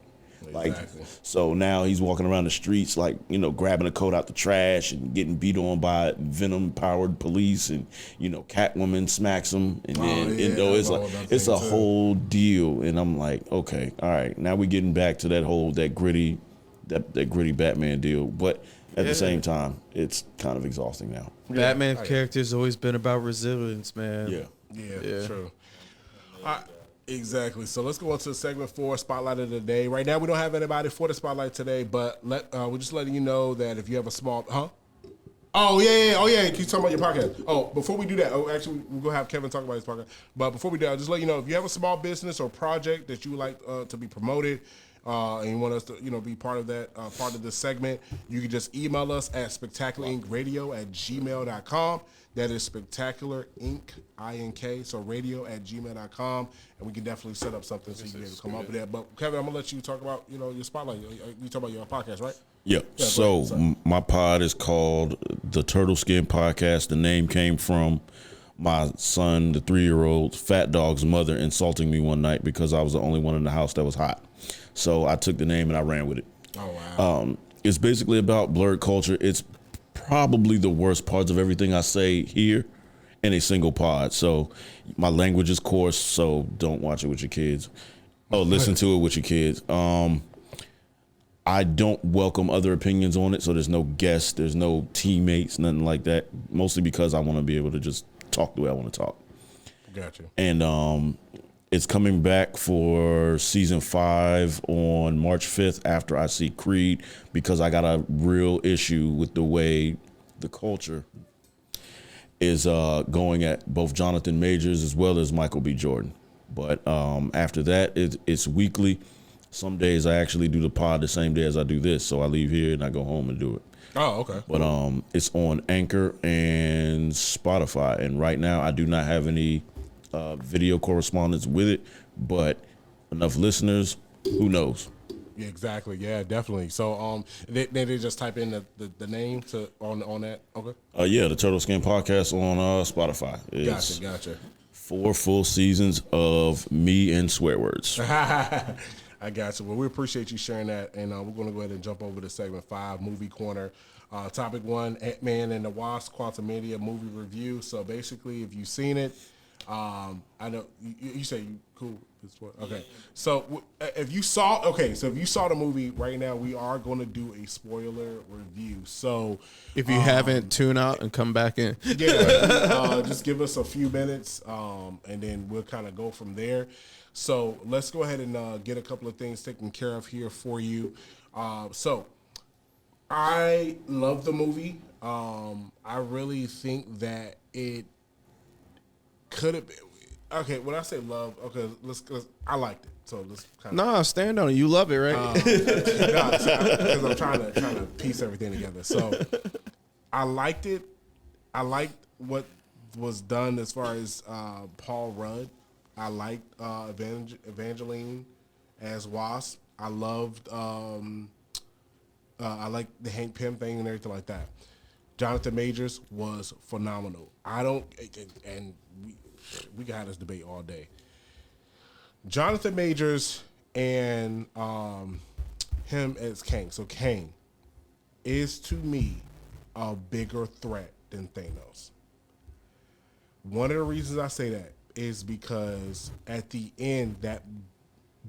Exactly. Like, so now he's walking around the streets, like, you know, grabbing a coat out the trash and getting beat on by Venom-powered police, and, you know, Catwoman smacks him, and then, you know, it's like, it's a whole deal, and I'm like, okay, all right, now we're getting back to that gritty Batman deal, but at the same time, it's kind of exhausting now. Batman's character's always been about resilience, man. Yeah, true. Exactly. So let's go on to segment 4, Spotlight of the Day. Right now, we don't have anybody for the Spotlight today, but we're just letting you know that if you have a small... Oh, yeah. Keep talking about your podcast. Oh, before we do that, actually, we're going to have Kevin talk about his podcast. But before we do that, I'll just let you know, if you have a small business or project that you would like to be promoted, and you want us to, be part of that, part of this segment, you can just email us at spectacularinkradio@gmail.com. That is Spectacular Inc. INK. So radio@gmail.com, and we can definitely set up something so you can be able to come up with that. But Kevin, I'm gonna let you talk about your spotlight. You talk about your podcast, right? Yeah. So my pod is called the Turtle Skin Podcast. The name came from my son, the 3-year-old fat dog's mother, insulting me one night because I was the only one in the house that was hot. So I took the name and I ran with it. Oh wow. It's basically about blurred culture. It's probably the worst parts of everything I say here in a single pod. So my language is coarse, so don't watch it with your kids. Listen to it with your kids. I don't welcome other opinions on it, so there's no guests, there's no teammates, nothing like that. Mostly because I want to be able to just talk the way I want to talk. Gotcha. And it's coming back for season 5 on March 5th after I see Creed, because I got a real issue with the way the culture is going at both Jonathan Majors as well as Michael B. Jordan. But after that, it's weekly. Some days I actually do the pod the same day as I do this, so I leave here and I go home and do it. Oh, okay. But it's on Anchor and Spotify, and right now I do not have any video correspondence with it, but enough listeners, who knows? Yeah, exactly. Yeah, definitely. So they just type in the name on that. Okay. Yeah, the Turtle Skin Podcast on Spotify. It's Gotcha. 4 full seasons of me and swear words. I got you. Well, we appreciate you sharing that, and we're going to go ahead and jump over to segment 5, Movie Corner. Topic 1, Ant-Man and the Wasp, Quantumania movie review. So basically, if you've seen it, I know you say you cool. Okay. So if you saw the movie right now, we are going to do a spoiler review. So if you haven't, tune out and come back in. Yeah, just give us a few minutes, and then we'll kind of go from there. So let's go ahead and get a couple of things taken care of here for you. So I love the movie. I really think that it could have been. Okay, when I say love, okay, I liked it. So let's kind of. Nah, stand on it. You love it, right? Because I'm trying to piece everything together. So I liked it. I liked what was done as far as Paul Rudd. I liked Evangeline as Wasp. I loved. I liked the Hank Pym thing and everything like that. Jonathan Majors was phenomenal. We can have this debate all day. Jonathan Majors and him as Kang. So Kang is, to me, a bigger threat than Thanos. One of the reasons I say that is because at the end, that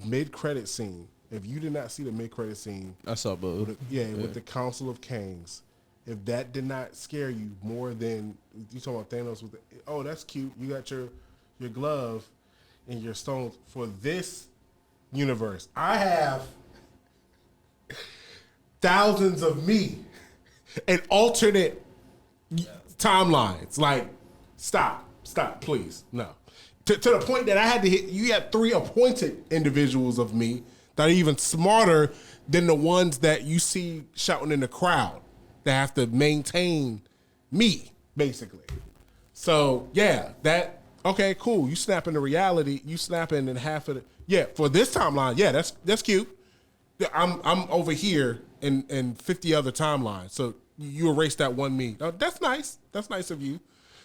mid-credit scene, if you did not see the mid-credit scene, I saw both. With the Council of Kangs, if that did not scare you more than you talking about Thanos with that's cute. You got your glove and your stones for this universe. I have thousands of me and alternate timelines. Like, stop, please, no. To the point that I had to hit. You had 3 appointed individuals of me that are even smarter than the ones that you see shouting in the crowd that have to maintain me, basically. So, yeah, okay, cool. You snap into reality. You snap in half of the... Yeah, for this timeline, yeah, that's cute. I'm over here in 50 other timelines. So you erase that one me. Oh, that's nice. That's nice of you.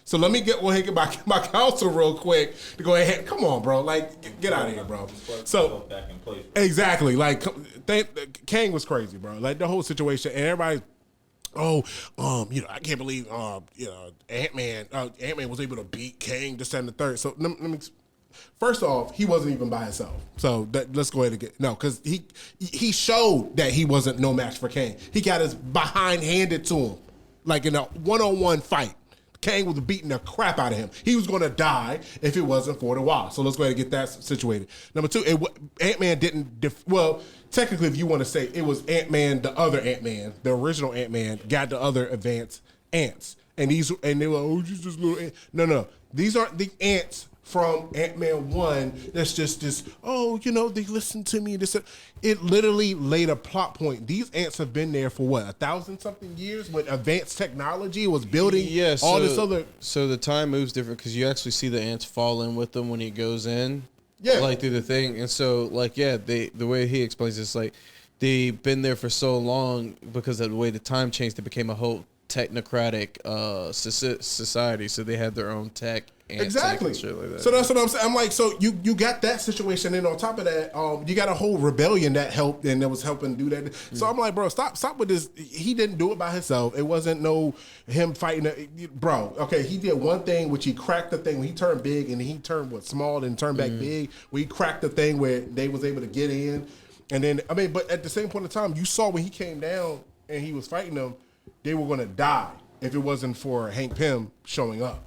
So let me get my counsel real quick to go ahead. Come on, bro. Like, get out of here, bro. So back in place. exactly. Like, Kang was crazy, bro. Like the whole situation, and everybody. I can't believe, Ant-Man was able to beat Kang, this, that, and the third. So let me. First off, he wasn't even by himself. So let's go ahead and because he showed that he wasn't no match for Kang. He got his behind handed to him, like in a one-on-one fight. Kang was beating the crap out of him. He was going to die if it wasn't for the Wasp. So let's go ahead and get that situated. Number two, Ant-Man didn't. Technically, if you want to say it was Ant-Man, the other Ant-Man, the original Ant-Man, got the other advanced ants, and they were just little ants. No, these aren't the ants from Ant-Man 1 that's just this, they listen to me. It literally laid a plot point. These ants have been there for 1,000-something years with advanced technology. It was building all this other. So the time moves different because you actually see the ants fall in with them when he goes in. Yeah. Like through the thing. And so, the way he explains this, like, they've been there for so long because of the way the time changed, it became a whole technocratic society. So they had their own tech. Exactly. And shit like that. So that's what I'm saying. I'm like, so you got that situation, and on top of that, you got a whole rebellion that helped and that was helping do that. So I'm like, bro, stop with this. He didn't do it by himself. It wasn't him fighting. Bro, okay, he did one thing, which he cracked the thing when he turned big, and he turned small and turned back big. Where he cracked the thing where they was able to get in, and then but at the same point in time, you saw when he came down and he was fighting them, they were gonna die if it wasn't for Hank Pym showing up.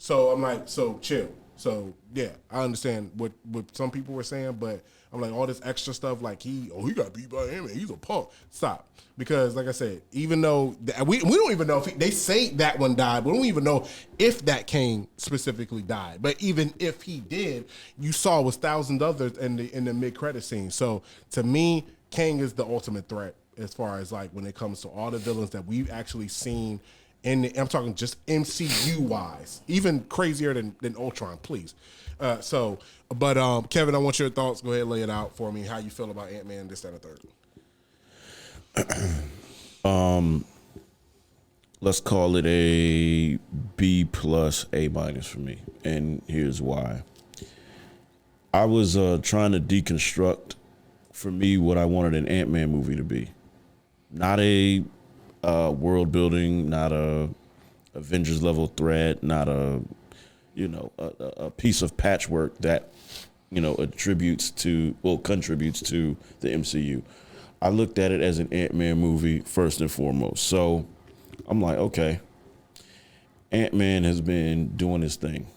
So I'm like, so chill. So yeah, I understand what some people were saying, but I'm like, all this extra stuff, like he got beat by him and he's a punk. Stop. Because like I said, even though we don't even know if they say that one died, but we don't even know if that Kang specifically died. But even if he did, you saw was thousands others in the mid-credit scene. So to me, Kang is the ultimate threat as far as like when it comes to all the villains that we've actually seen. And I'm talking just MCU wise, even crazier than Ultron, please. Kevin, I want your thoughts. Go ahead and lay it out for me. How you feel about Ant-Man, this, that, and the third? Let's call it a B+, A- for me, and here's why. I was trying to deconstruct, for me, what I wanted an Ant-Man movie to be. Not a world building, not a Avengers level threat, not a piece of patchwork that contributes to the MCU. I looked at it as an Ant-Man movie first and foremost. So I'm like, okay, Ant-Man has been doing his thing.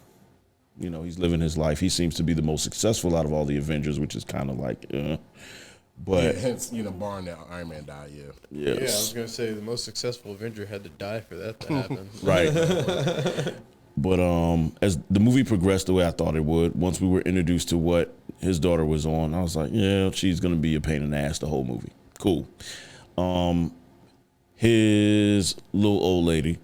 He's living his life. He seems to be the most successful out of all the Avengers, which is kind of like, But hence, barring that Iron Man died, Yeah, I was gonna say the most successful Avenger had to die for that to happen. Right. But as the movie progressed the way I thought it would, once we were introduced to what his daughter was on, I was like, yeah, she's gonna be a pain in the ass the whole movie. Cool. His little old lady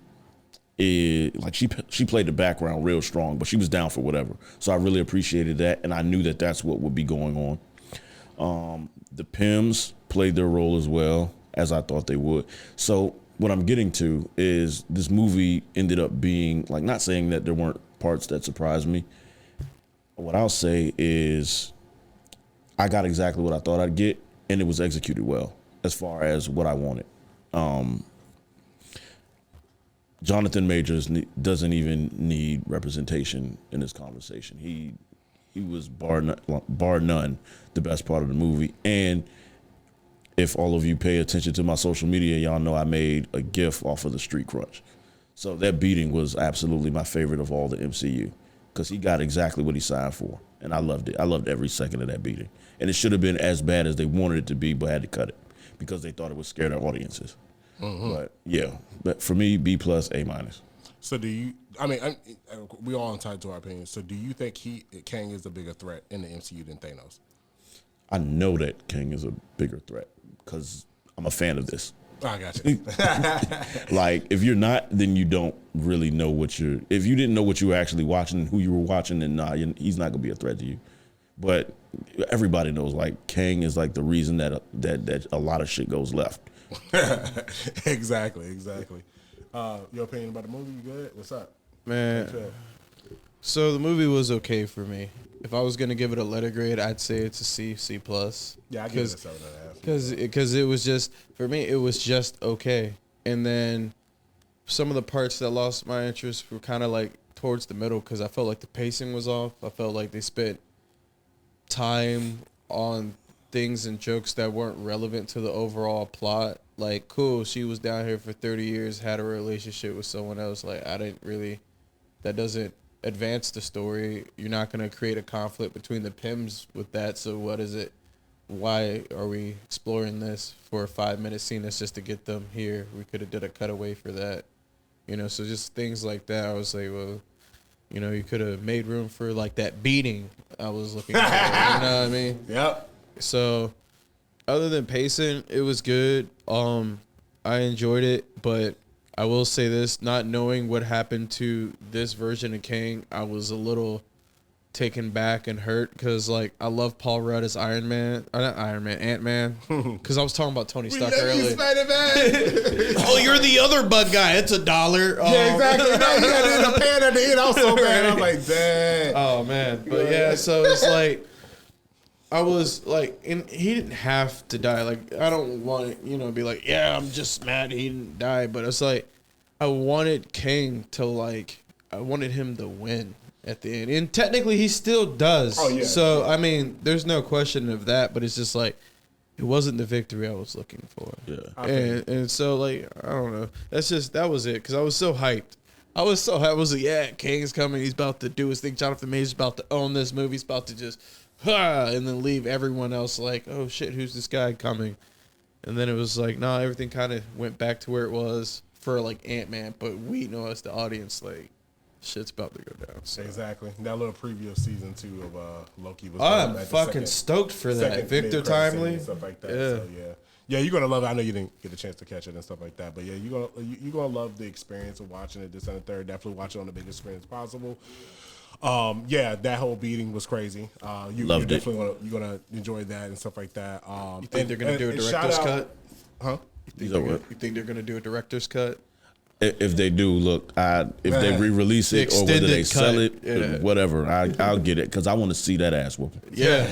she played the background real strong, but she was down for whatever. So I really appreciated that, and I knew that that's what would be going on. The Pyms played their role as well, as I thought they would. So what I'm getting to is this movie ended up being, like, not saying that there weren't parts that surprised me. What I'll say is I got exactly what I thought I'd get, and it was executed well as far as what I wanted. Jonathan Majors doesn't even need representation in this conversation. He was bar none the best part of the movie. And if all of you pay attention to my social media, y'all know I made a GIF off of the Street Crunch. So that beating was absolutely my favorite of all the MCU because he got exactly what he signed for. And I loved it. I loved every second of that beating. And it should have been as bad as they wanted it to be, but had to cut it because they thought it would scare their audiences. Mm-hmm. But yeah, but for me, B+, A-. So do you? We all entitled to our opinions. So do you think Kang is a bigger threat in the MCU than Thanos? I know that Kang is a bigger threat because I'm a fan of this. I got you. Like, if you're not, then you don't really know if you didn't know what you were actually watching and who you were watching, then he's not gonna be a threat to you. but everybody knows like Kang is like the reason that a lot of shit goes left. Exactly. Your opinion about the movie? You good? What's up? Man, so the movie was okay for me. If I was gonna give it a letter grade, I'd say it's a C plus. Yeah, I give it a 7.5. Because it was just, for me, it was just okay. And then some of the parts that lost my interest were kind of like towards the middle because I felt like the pacing was off. I felt like they spent time on things and jokes that weren't relevant to the overall plot. Like, cool, she was down here for 30 years, had a relationship with someone else. Like, that doesn't advance the story. You're not going to create a conflict between the Pims with that. So what is it? Why are we exploring this for a 5-minute scene that's just to get them here? We could have did a cutaway for that. So just things like that. I was like, well, you could have made room for like that beating I was looking for. You know what I mean? Yep. So other than pacing, it was good. I enjoyed it, but I will say this, not knowing what happened to this version of Kang, I was a little taken back and hurt because, like, I love Paul Rudd as Ant-Man, because I was talking about Tony Stark earlier. Oh, you're the other bug guy. It's $1. Yeah, exactly. No, you had it in a pan at the end. I was so bad. I was like, dang. Oh, man. But, yeah, so it's like, I was like, and he didn't have to die. Like, I don't want to, be like, yeah, I'm just mad he didn't die. But it's like, I wanted Kang to, like, I wanted him to win at the end. And technically, he still does. Oh, yeah. So, I mean, there's no question of that. But it's just like, it wasn't the victory I was looking for. Yeah. And so, like, I don't know. That was it. Because I was so hyped. I was like, yeah, Kang's coming. He's about to do his thing. Jonathan Major's about to own this movie. He's about to just... and then leave everyone else like, oh shit, who's this guy coming? And then it was like, no, everything kind of went back to where it was for like Ant-Man, but we know as the audience, like, shit's about to go down. So. Exactly. That little preview of season 2 of Loki was. I'm fucking stoked for that. Victor Timely and stuff like that. Yeah. So, yeah, you're gonna love it. I know you didn't get a chance to catch it and stuff like that, but yeah, you're gonna love the experience of watching it this and the third. Definitely watch it on the biggest screen as possible. Yeah, that whole beating was crazy. Loved it. You're gonna enjoy that and stuff like that. You think they're gonna do a director's cut? Huh? You think they're gonna do a director's cut? If they do, look, if they re-release it or whether they sell it, whatever, I'll get it because I want to see that ass whooping. Yeah.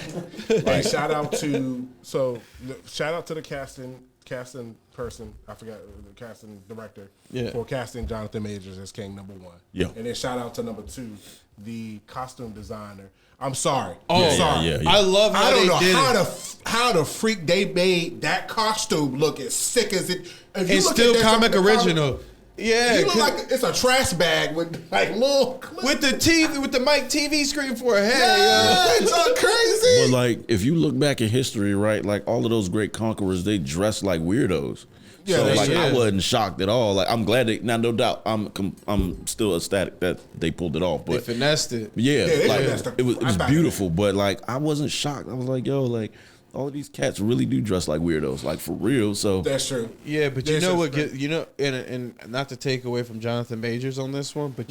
Hey, shout out to the casting person. I forgot the casting director for casting Jonathan Majors as King #1. Yeah. And then shout out to #2, the costume designer. I'm sorry. Sorry. Yeah. I love how they did it. How the freak they made that costume look as sick as it. It's still comic original. Yeah, you look like it's a trash bag with like little with the mic TV screen for a head. Yeah, it's so crazy. But like, if you look back in history, right, like all of those great conquerors, they dressed like weirdos. Yeah, so like I wasn't shocked at all. Like I'm glad no doubt, I'm still ecstatic that they pulled it off. But they finessed it. Yeah, like it was beautiful. But like I wasn't shocked. I was like, yo, like. All of these cats really do dress like weirdos, like for real. So that's true. Yeah, but you know what? And not to take away from Jonathan Majors on this one, but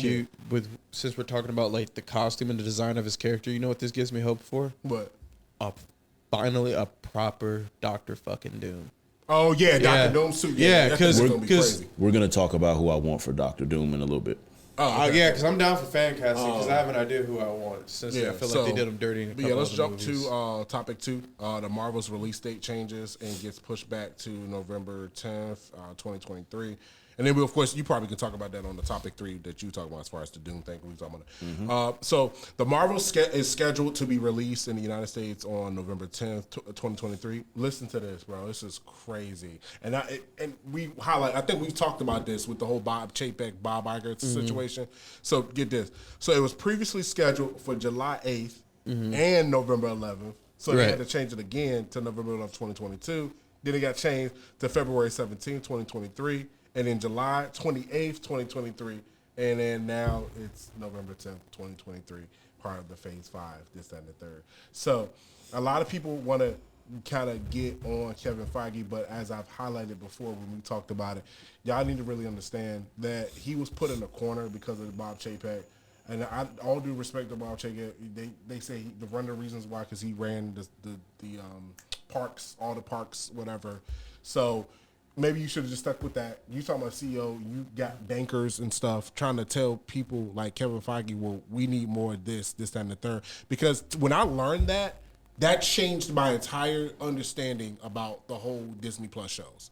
since we're talking about like the costume and the design of his character, you know what this gives me hope for? What? Finally a proper Dr. fucking Doom. Oh yeah, Dr. Doom suit. Yeah, because we're gonna talk about who I want for Dr. Doom in a little bit. Oh, okay. Yeah, because I'm down for fan casting because I have an idea who I want. Since I feel like they did them dirty in a couple let's jump movies. to topic 2. The Marvel's release date changes and gets pushed back to November 10th, 2023. And then, of course, you probably can talk about that on the topic 3 that you talk about as far as the Doom thing. We talking about it. So the Marvel is scheduled to be released in the United States on November 10th, 2023. Listen to this, bro. This is crazy. And we highlight. I think we've talked about this with the whole Bob Chapek, Bob Iger situation. So get this. So it was previously scheduled for July 8th and November 11th. So they had to change it again to November 11th, 2022. Then it got changed to February 17th, 2023. And then July 28th, 2023. And then now it's November 10th, 2023, part of the Phase 5, this, that, and the third. So a lot of people want to kind of get on Kevin Feige, but as I've highlighted before when we talked about it, y'all need to really understand that he was put in a corner because of Bob Chapek. And all due respect to Bob Chapek, they say one of the reasons why because he ran the parks, all the parks, whatever. So maybe you should have just stuck with that. You talking about CEO, you got bankers and stuff trying to tell people like Kevin Feige, well, we need more of this, that, and the third. Because when I learned that changed my entire understanding about the whole Disney Plus shows.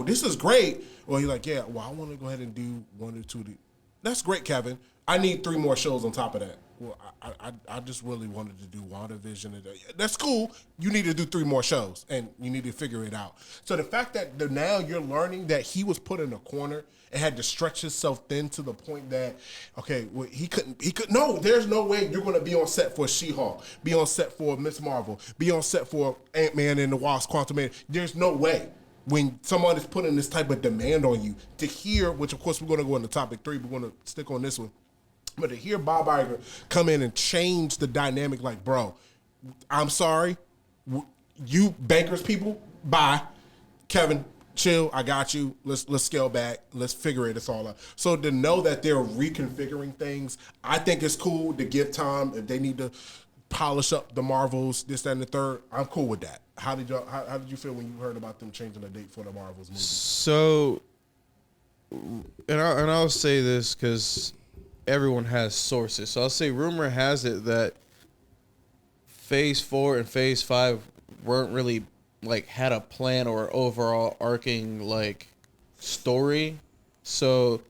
This is great. Well, you're like, yeah, well, I want to go ahead and do 1 or 2. That's great, Kevin. I need 3 more shows on top of that. Well, I just really wanted to do WandaVision. That's cool. You need to do 3 more shows, and you need to figure it out. So the fact that now you're learning that he was put in a corner and had to stretch himself thin to the point that, okay, well, he couldn't. No, there's no way you're going to be on set for She-Hulk, be on set for Miss Marvel, be on set for Ant-Man and the Wasp, Quantumania. There's no way. When someone is putting this type of demand on you to hear, which of course we're going to go into topic 3, we're going to stick on this one, but to hear Bob Iger come in and change the dynamic, like, bro, I'm sorry, you bankers people, bye, Kevin, chill, I got you. Let's scale back. Let's figure it all out. So to know that they're reconfiguring things, I think it's cool to give time if they need to polish up the Marvels, this, that, and the third. I'm cool with that. How did you feel when you heard about them changing the date for the Marvels movie? So, and I'll say this because everyone has sources. So I'll say rumor has it that Phase 4 and Phase 5 weren't really like had a plan or overall arcing like story. So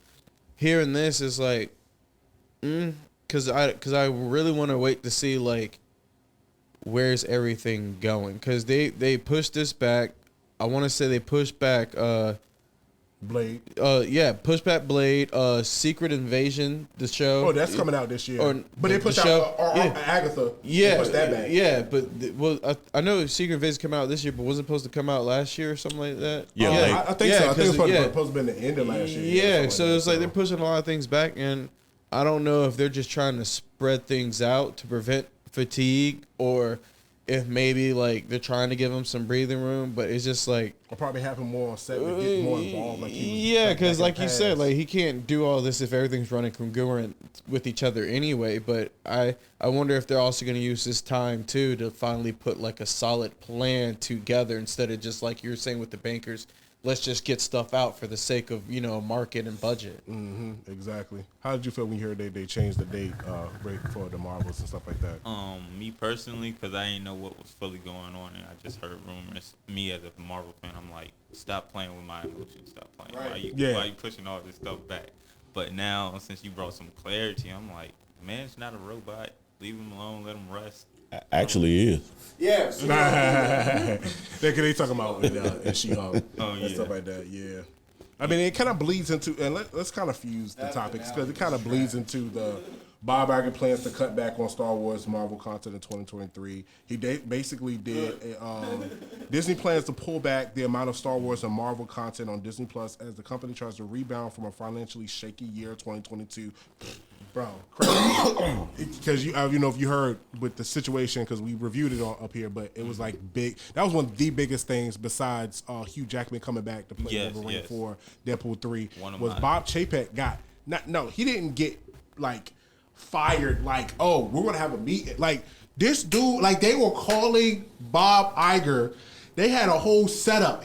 hearing this is like, because I really want to wait to see like where's everything going, because they pushed this back. I want to say they pushed back Blade. Push Back Blade, Secret Invasion, the show. Oh, that's coming out this year. But they pushed the out Agatha. Yeah, they pushed that back. Yeah, but I know Secret Invasion came out this year, but wasn't it supposed to come out last year or something like that? Yeah, I think so. I think it was supposed to be the end of last year. Yeah, so it's like they're pushing a lot of things back, and I don't know if they're just trying to spread things out to prevent fatigue, or if maybe like they're trying to give him some breathing room, but it's just like I'll probably have him more on set to get more involved. Because like you said, like he can't do all this if everything's running congruent with each other anyway. But I wonder if they're also going to use this time too to finally put like a solid plan together instead of just like you were saying with the bankers. Let's just get stuff out for the sake of, market and budget. Mm-hmm, exactly. How did you feel when you heard they changed the date rate for the Marvels and stuff like that? Me personally, because I didn't know what was fully going on, and I just heard rumors. Me as a Marvel fan, I'm like, stop playing with my emotions. Stop playing. Right. Why are you pushing all this stuff back? But now, since you brought some clarity, I'm like, man's not a robot. Leave him alone. Let him rest. Actually is. Yes. They talking about in She-Hulk and stuff like that. Yeah. I mean, it kind of bleeds into, and let's kind of fuse the topics because it kind of bleeds into the Bob Iger plans to cut back on Star Wars Marvel content in 2023. He basically did. Disney plans to pull back the amount of Star Wars and Marvel content on Disney Plus as the company tries to rebound from a financially shaky year 2022. Bro, crazy. Because if you heard with the situation, because we reviewed it up here, but it was like big. That was one of the biggest things besides Hugh Jackman coming back to play Wolverine for Deadpool 3 was Bob Chapek he didn't get like fired. Like, oh, we're gonna have a meeting. Like this dude, like they were calling Bob Iger. They had a whole setup.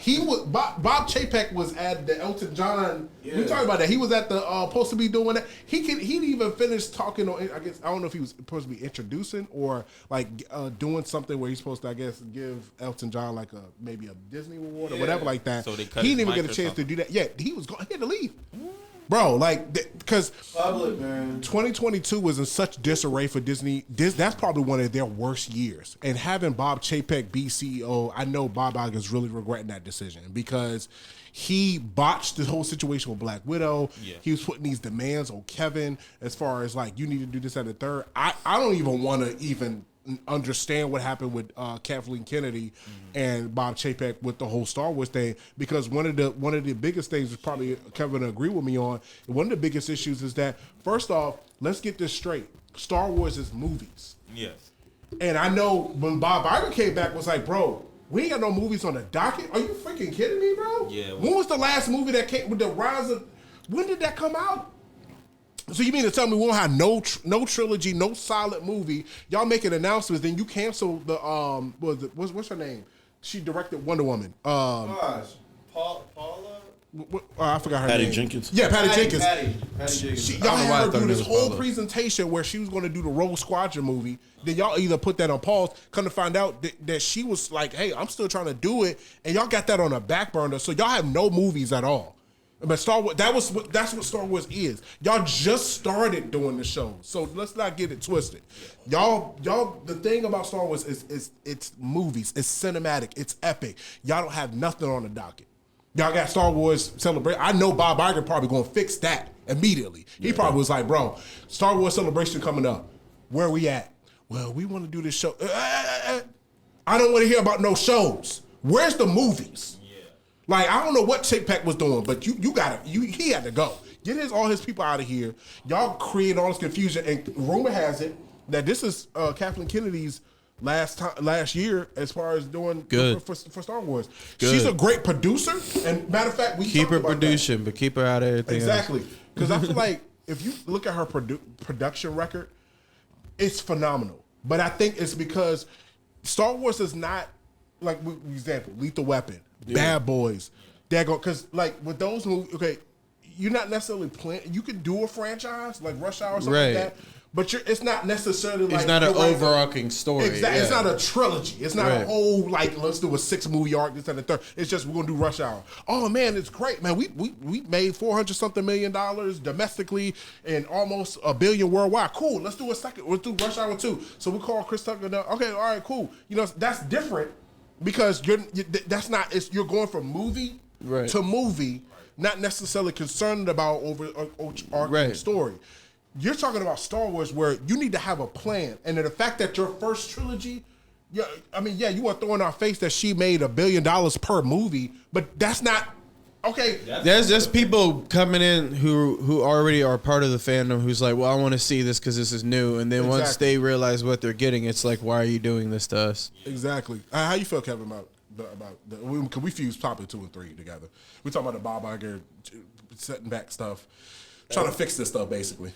Bob Chapek was at the Elton John. Yeah. We talked about that. He was at the supposed to be doing that. He didn't even finish talking. I don't know if he was supposed to be introducing or like doing something where he's supposed to, I guess, give Elton John like maybe a Disney award or whatever like that. So he didn't even get a chance to do that. Yeah, he had to leave. Bro, like, because 2022 was in such disarray for Disney. That's probably one of their worst years. And having Bob Chapek be CEO, I know Bob Iger is really regretting that decision because he botched the whole situation with Black Widow. Yeah. He was putting these demands on Kevin as far as, like, you need to do this and the third. I don't even want to even understand what happened with Kathleen Kennedy and Bob Chapek with the whole Star Wars thing, because one of the biggest things is probably Kevin agree with me on. One of the biggest issues is that, first off, let's get this straight. Star Wars is movies. Yes. And I know when Bob Iger came back was like, bro, we ain't got no movies on the docket. Are you freaking kidding me, bro? Yeah. When was the last movie that came with the rise of? When did that come out? So you mean to tell me we won't have no trilogy, no solid movie? Y'all making announcements, then you cancel the what's her name? She directed Wonder Woman. Gosh, Paula. I forgot her Patty name. Jenkins. Yeah, Patty Jenkins. Patty Jenkins. Y'all I don't know why I had her thought do it this was whole Paula. presentation where she was going to do the Rogue Squadron movie. Then y'all either put that on pause, come to find out that she was like, "Hey, I'm still trying to do it," and y'all got that on a back burner. So y'all have no movies at all. But Star Wars, that's what Star Wars is. Y'all just started doing the show, so let's not get it twisted. Y'all. The thing about Star Wars is it's movies, it's cinematic, it's epic. Y'all don't have nothing on the docket. Y'all got Star Wars Celebration. I know Bob Iger probably gonna fix that immediately. He probably was like, "Bro, Star Wars Celebration coming up. Where we at? Well, we want to do this show. I don't want to hear about no shows. Where's the movies? Like, I don't know what Chick Peck was doing, but he had to go. Get all his people out of here. Y'all create all this confusion, and rumor has it that this is Kathleen Kennedy's last year as far as doing Good. for Star Wars. Good. She's a great producer, and matter of fact, we Keep talked her about that. producing, but keep her out of everything else. Exactly, because I feel like if you look at her production record, it's phenomenal. But I think it's because Star Wars is not like, for example, Lethal Weapon, Bad Boys. Because like with those movies, okay, you're not necessarily playing. You could do a franchise like Rush Hour or something like that. But it's not necessarily like... It's not an overarching story. Exactly. Yeah. It's not a trilogy. It's not a whole, like, let's do a 6-movie arc, this and the third. It's just, we're going to do Rush Hour. Oh, man, it's great, man. We made $400-something million domestically and almost $1 billion worldwide. Cool. Let's do a second. Let's do Rush Hour 2. So we call Chris Tucker. Okay, all right, cool. You know, that's different because you're going from movie to movie, not necessarily concerned about overarching story. You're talking about Star Wars where you need to have a plan. And the fact that your first trilogy, you want to throw in our face that she made $1 billion per movie, but that's not, okay. There's just people coming in who already are part of the fandom who's like, well, I want to see this because this is new. And then once they realize what they're getting, it's like, why are you doing this to us? Exactly. How you feel, Kevin, because we fused probably 2 and 3 together. We're talking about the Bob Iger setting back stuff, trying to fix this stuff, basically.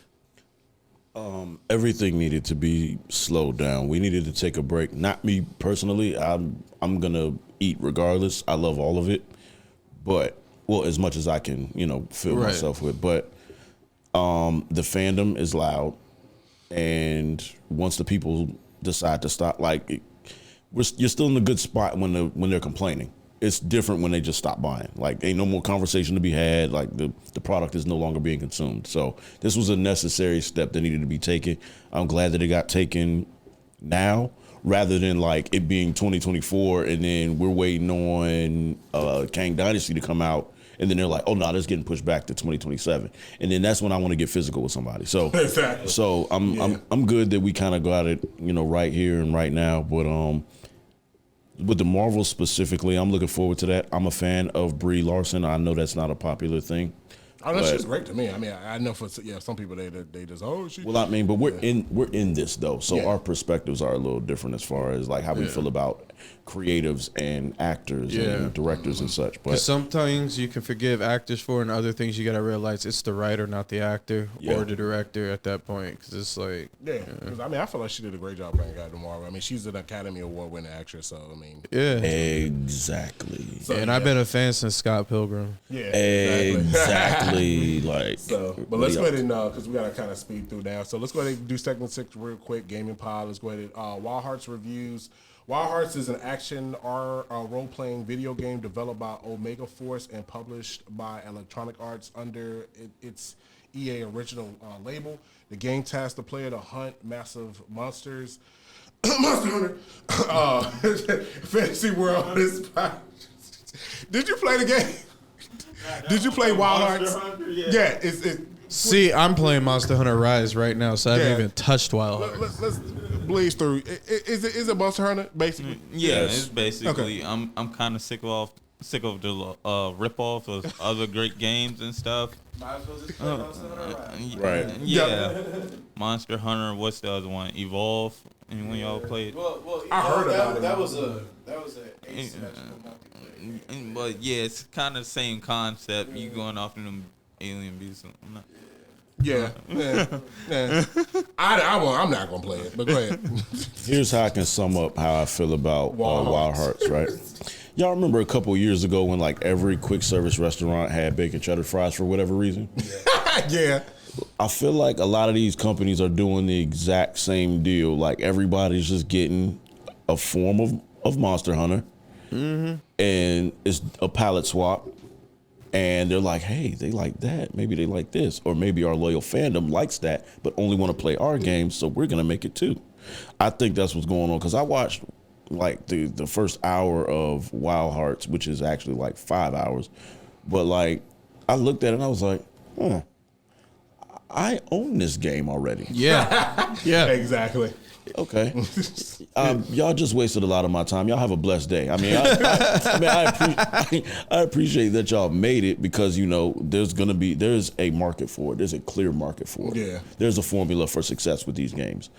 Everything needed to be slowed down. We needed to take a break. Not me personally. I'm gonna eat regardless. I love all of it, but as much as I can, fill myself with. But the fandom is loud, and once the people decide to stop, you're still in a good spot when they're complaining. It's different when they just stop buying. Like, ain't no more conversation to be had. Like, the product is no longer being consumed. So this was a necessary step that needed to be taken. I'm glad that it got taken now rather than like it being 2024 and then we're waiting on Kang Dynasty to come out and then they're like, oh no, that's getting pushed back to 2027. And then that's when I want to get physical with somebody. So exactly. So I'm good that we kind of got it, right here and right now. But with the Marvel specifically, I'm looking forward to that. I'm a fan of Brie Larson. I know that's not a popular thing. Oh, that shit's great to me. I mean, I know for some people they just she. Well, I mean, but we're in this though, so our perspectives are a little different as far as like how we feel about creatives and actors and directors and such. But sometimes you can forgive actors for, and other things you gotta realize it's the writer, not the actor or the director at that point. Because it's like, because I mean, I feel like she did a great job playing Captain Marvel. I mean, she's an Academy Award winning actress, so I mean, exactly. So, and I've been a fan since Scott Pilgrim. Yeah, exactly. Like, but let's go ahead and because we gotta kind of speed through now. So let's go ahead and do segment 6 real quick. Gaming Pod. Let's go ahead and Wild Hearts reviews. Wild Hearts is an action role-playing video game developed by Omega Force and published by Electronic Arts under its EA original label. The game tasks the player to hunt massive monsters. Monster Hunter. Fantasy World is. Did you play the game? Did you play Wild Hearts? Yeah, See, I'm playing Monster Hunter Rise right now, so I haven't even touched Wild Hearts. Let's blaze through. Is it Monster Hunter basically? Yeah, it's basically. Okay. I'm kind of sick of the rip-off of other great games and stuff. Might as well just play Monster Hunter right. Yeah. Monster Hunter. What's the other one? Evolve. Anyone y'all played? Well, I heard about it. That was a asymmetrical multiplayer. But yeah, it's kind of the same concept. You going off in them alien beasts. Yeah. I'm not gonna play it, but go ahead. Here's how I can sum up how I feel about Wild Hearts, right? Y'all remember a couple of years ago when like every quick service restaurant had bacon cheddar fries for whatever reason? Yeah. I feel like a lot of these companies are doing the exact same deal. Like everybody's just getting a form of Monster Hunter, and it's a palette swap. And they're like, hey, they like that. Maybe they like this. Or maybe our loyal fandom likes that, but only want to play our games, so we're going to make it too. I think that's what's going on. Because I watched like the first hour of Wild Hearts, which is actually like 5 hours. But like, I looked at it and I was like, I own this game already. Yeah. Yeah. Exactly. Okay. Y'all just wasted a lot of my time. Y'all have a blessed day. I mean, I appreciate that y'all made it because, you know, there's a market for it. There's a clear market for it. Yeah. There's a formula for success with these games.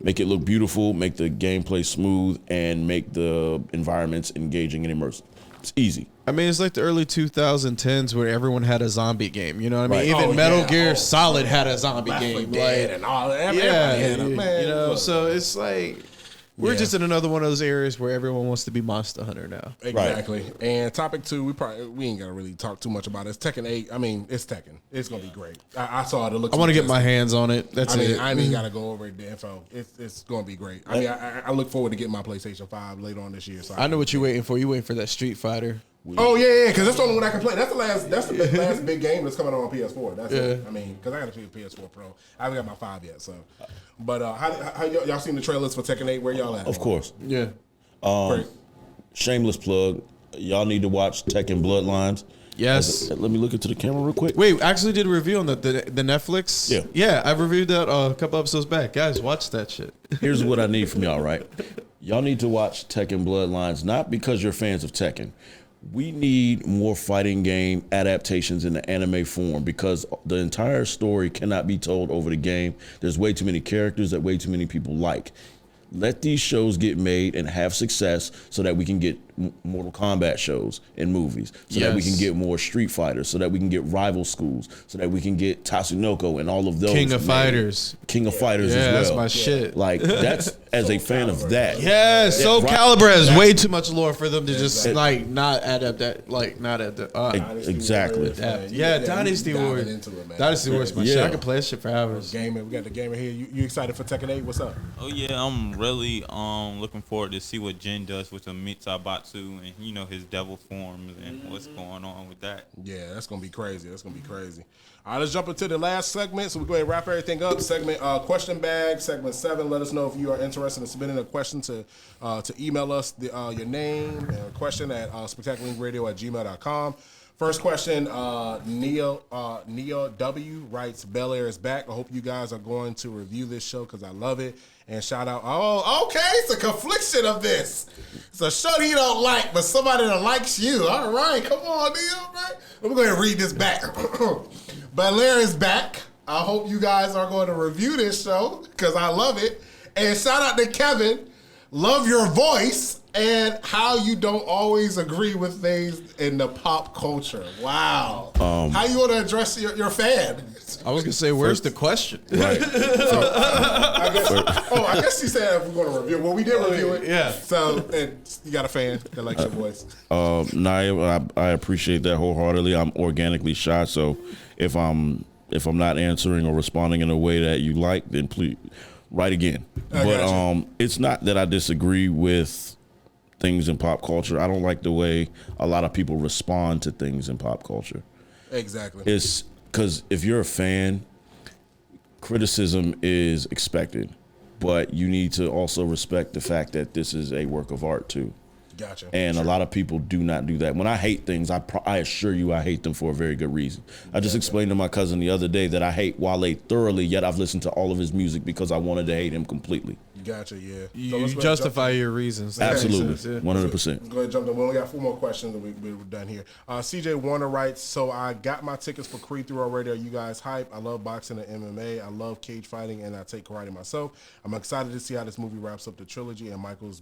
Make it look beautiful, make the gameplay smooth, and make the environments engaging and immersive. It's easy. I mean, it's like the early 2010s where everyone had a zombie game. You know what I mean? Right. Even Oh, Metal yeah. Gear Oh, Solid had a zombie Left 4 game. Dead Like, and all that. yeah, Everybody had a man. you know. Look. So it's like we're Yeah. just in another one of those areas where everyone wants to be Monster Hunter now. Exactly. And topic 2, we ain't gotta really talk too much about it. It's Tekken 8. I mean, it's Tekken. It's gonna be great. I saw it. It looks. I want to get my fantastic. hands on it. That's I mean, it. I ain't even gotta go over the info. It's gonna be great. I mean, I look forward to getting my PlayStation 5 later on this year. So I know what you're waiting for. You waiting for that Street Fighter. Oh yeah, because that's the only one I can play. That's the last big game that's coming out on PS4. That's it. I mean, because I got a PS4 Pro. I haven't got my 5 yet. So, but how y'all seen the trailers for Tekken 8? Where y'all at? Of course. Yeah. Great. Shameless plug. Y'all need to watch Tekken Bloodlines. Yes. Let me look into the camera real quick. Wait, I actually did a review on the Netflix. Yeah. Yeah, I reviewed that a couple episodes back. Guys, watch that shit. Here's what I need from y'all, right? Y'all need to watch Tekken Bloodlines, not because you're fans of Tekken. We need more fighting game adaptations in the anime form because the entire story cannot be told over the game. There's way too many characters that way too many people like. Let these shows get made and have success so that we can get Mortal Kombat shows and movies, so that we can get more Street Fighters, so that we can get Rival Schools, so that we can get Tatsunoko and all of those. King of Fighters. King of Fighters Yeah, as well. that's my shit. Like, that's, as a fan of that. Yeah, Soul right. Calibur has way too much lore for them to just like not adapt that, like not adapt. Exactly. Yeah, Dynasty diving Warriors. into it, man. Dynasty Warriors, my shit. I can play that shit for hours. Gaming. We got the gamer here. You excited for Tekken 8? What's up? Oh yeah, I'm really looking forward to see what Jin does with the Mitsubatsu and you know his devil forms and what's going on with that. Yeah, that's gonna be crazy. All right, let's jump into the last segment. So we go ahead and wrap everything up. Segment question bag, segment 7. Let us know if you are interested in submitting a question to email us your name and a question at spectacularlinkradio@gmail.com. First question, Neo W writes, Bel Air is back. I hope you guys are going to review this show because I love it. And shout out, oh, okay, it's a confliction of this. It's a show you don't like, but somebody that likes you. All right, come on, Neo, man. Let me go ahead and read this back. Bel Air is back. I hope you guys are going to review this show because I love it. And shout out to Kevin. Love your voice and how you don't always agree with things in the pop culture. Wow. How you want to address your fan? I was gonna say, where's the question? Right. I guess you said if we're going to review it. Well, we did review it. Yeah. So and you got a fan that likes your voice. Naya, I appreciate that wholeheartedly. I'm organically shy, so if I'm not answering or responding in a way that you like, then please write again. But it's not that I disagree with things in pop culture. I don't like the way a lot of people respond to things in pop culture. Exactly. It's because if you're a fan, criticism is expected, but you need to also respect the fact that this is a work of art too. Gotcha. And a lot of people do not do that. When I hate things, I assure you I hate them for a very good reason. I just explained to my cousin the other day that I hate Wale thoroughly, yet I've listened to all of his music because I wanted to hate him completely. Gotcha. Yeah. You justify your reasons. Absolutely, 100%. Let's go ahead and jump in. We only got 4 more questions and we're done here. CJ Warner writes, so I got my tickets for Creed through already. Are you guys hype? I love boxing and MMA. I love cage fighting and I take karate myself. I'm excited to see how this movie wraps up the trilogy and Michael's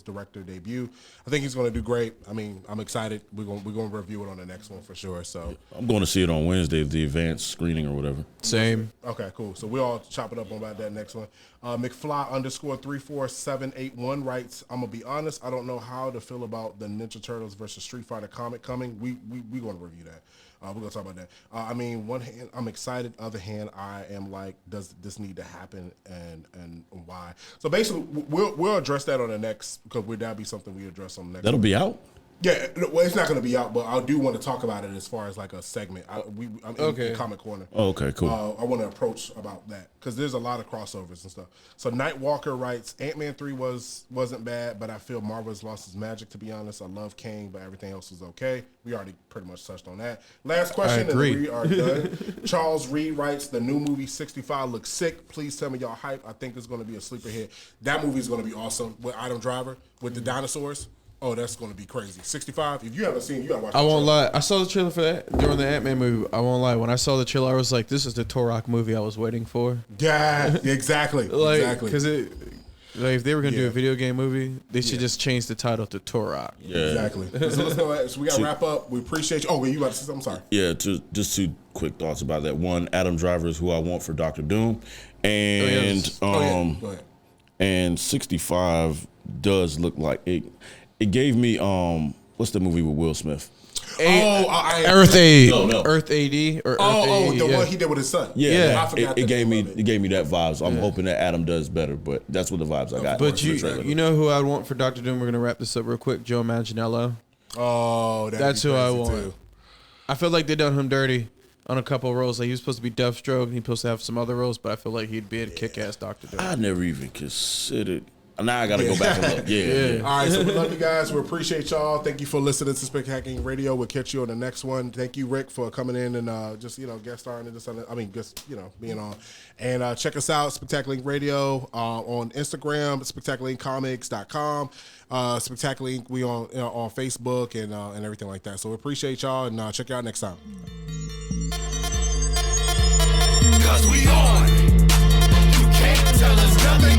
director debut. I think he's going to do great. I mean, I'm excited. We're going to review it on the next one for sure. So I'm going to see it on Wednesday, the advanced screening or whatever. Same. Okay, cool. So we'll all chop it up on about that next one. McFly_34781 writes, I'm going to be honest, I don't know how to feel about the Ninja Turtles versus Street Fighter comic coming. We're going to review that. We're going to talk about that. I mean, one hand, I'm excited. Other hand, I am like, does this need to happen and why? So basically, we'll address that on the next, because that'll be something we address on the next That'll be out? Yeah, well, it's not going to be out, but I do want to talk about it as far as like a segment. I'm in Comic Corner. Oh, okay, cool. I want to approach about that because there's a lot of crossovers and stuff. So Nightwalker writes, Ant-Man 3 wasn't bad, but I feel Marvel's lost its magic, to be honest. I love Kang, but everything else was okay. We already pretty much touched on that. Last question, and we are done. Charles Reed writes, the new movie 65 looks sick. Please tell me y'all hype. I think it's going to be a sleeper hit. That movie is going to be awesome with Adam Driver, with the dinosaurs. Oh, that's going to be crazy. 65. If you haven't seen it, you got to watch it. I won't lie. I saw the trailer for that during the Ant-Man movie. I won't lie. When I saw the trailer, I was like, this is the Turok movie I was waiting for. Yeah, exactly. Exactly. Because if they were going to do a video game movie, they should just change the title to Turok. Yeah. Exactly. So let's go ahead. So we got to wrap up. We appreciate you. Oh, you about to say something? I'm sorry. Yeah, just 2 quick thoughts about that. One, Adam Driver is who I want for Dr. Doom. And Go ahead. And 65 does look like it. It gave me what's the movie with Will Smith? Earth AD. No. Earth AD or Earth the one he did with his son. Yeah. I forgot It gave me that vibe. So I'm hoping that Adam does better, but that's what the vibes I got. But you know who I want for Dr. Doom? We're gonna wrap this up real quick. Joe Manganiello. Oh, that's who I want. Too. I feel like they done him dirty on a couple of roles. Like he was supposed to be Deathstroke. He's supposed to have some other roles, but I feel like he'd be a kick-ass Dr. Doom. I never even considered. Now I got to go back and look. Yeah. All right, so we love you guys. We appreciate y'all. Thank you for listening to Spectacling Radio. We'll catch you on the next one. Thank you, Rick, for coming in and just guest starring and just being on. And check us out, Spectacling Radio on Instagram, spectaculingcomics.com. Spectacling, we on Facebook and everything like that. So we appreciate y'all and check you out next time. 'Cause we on. You can't tell us nothing.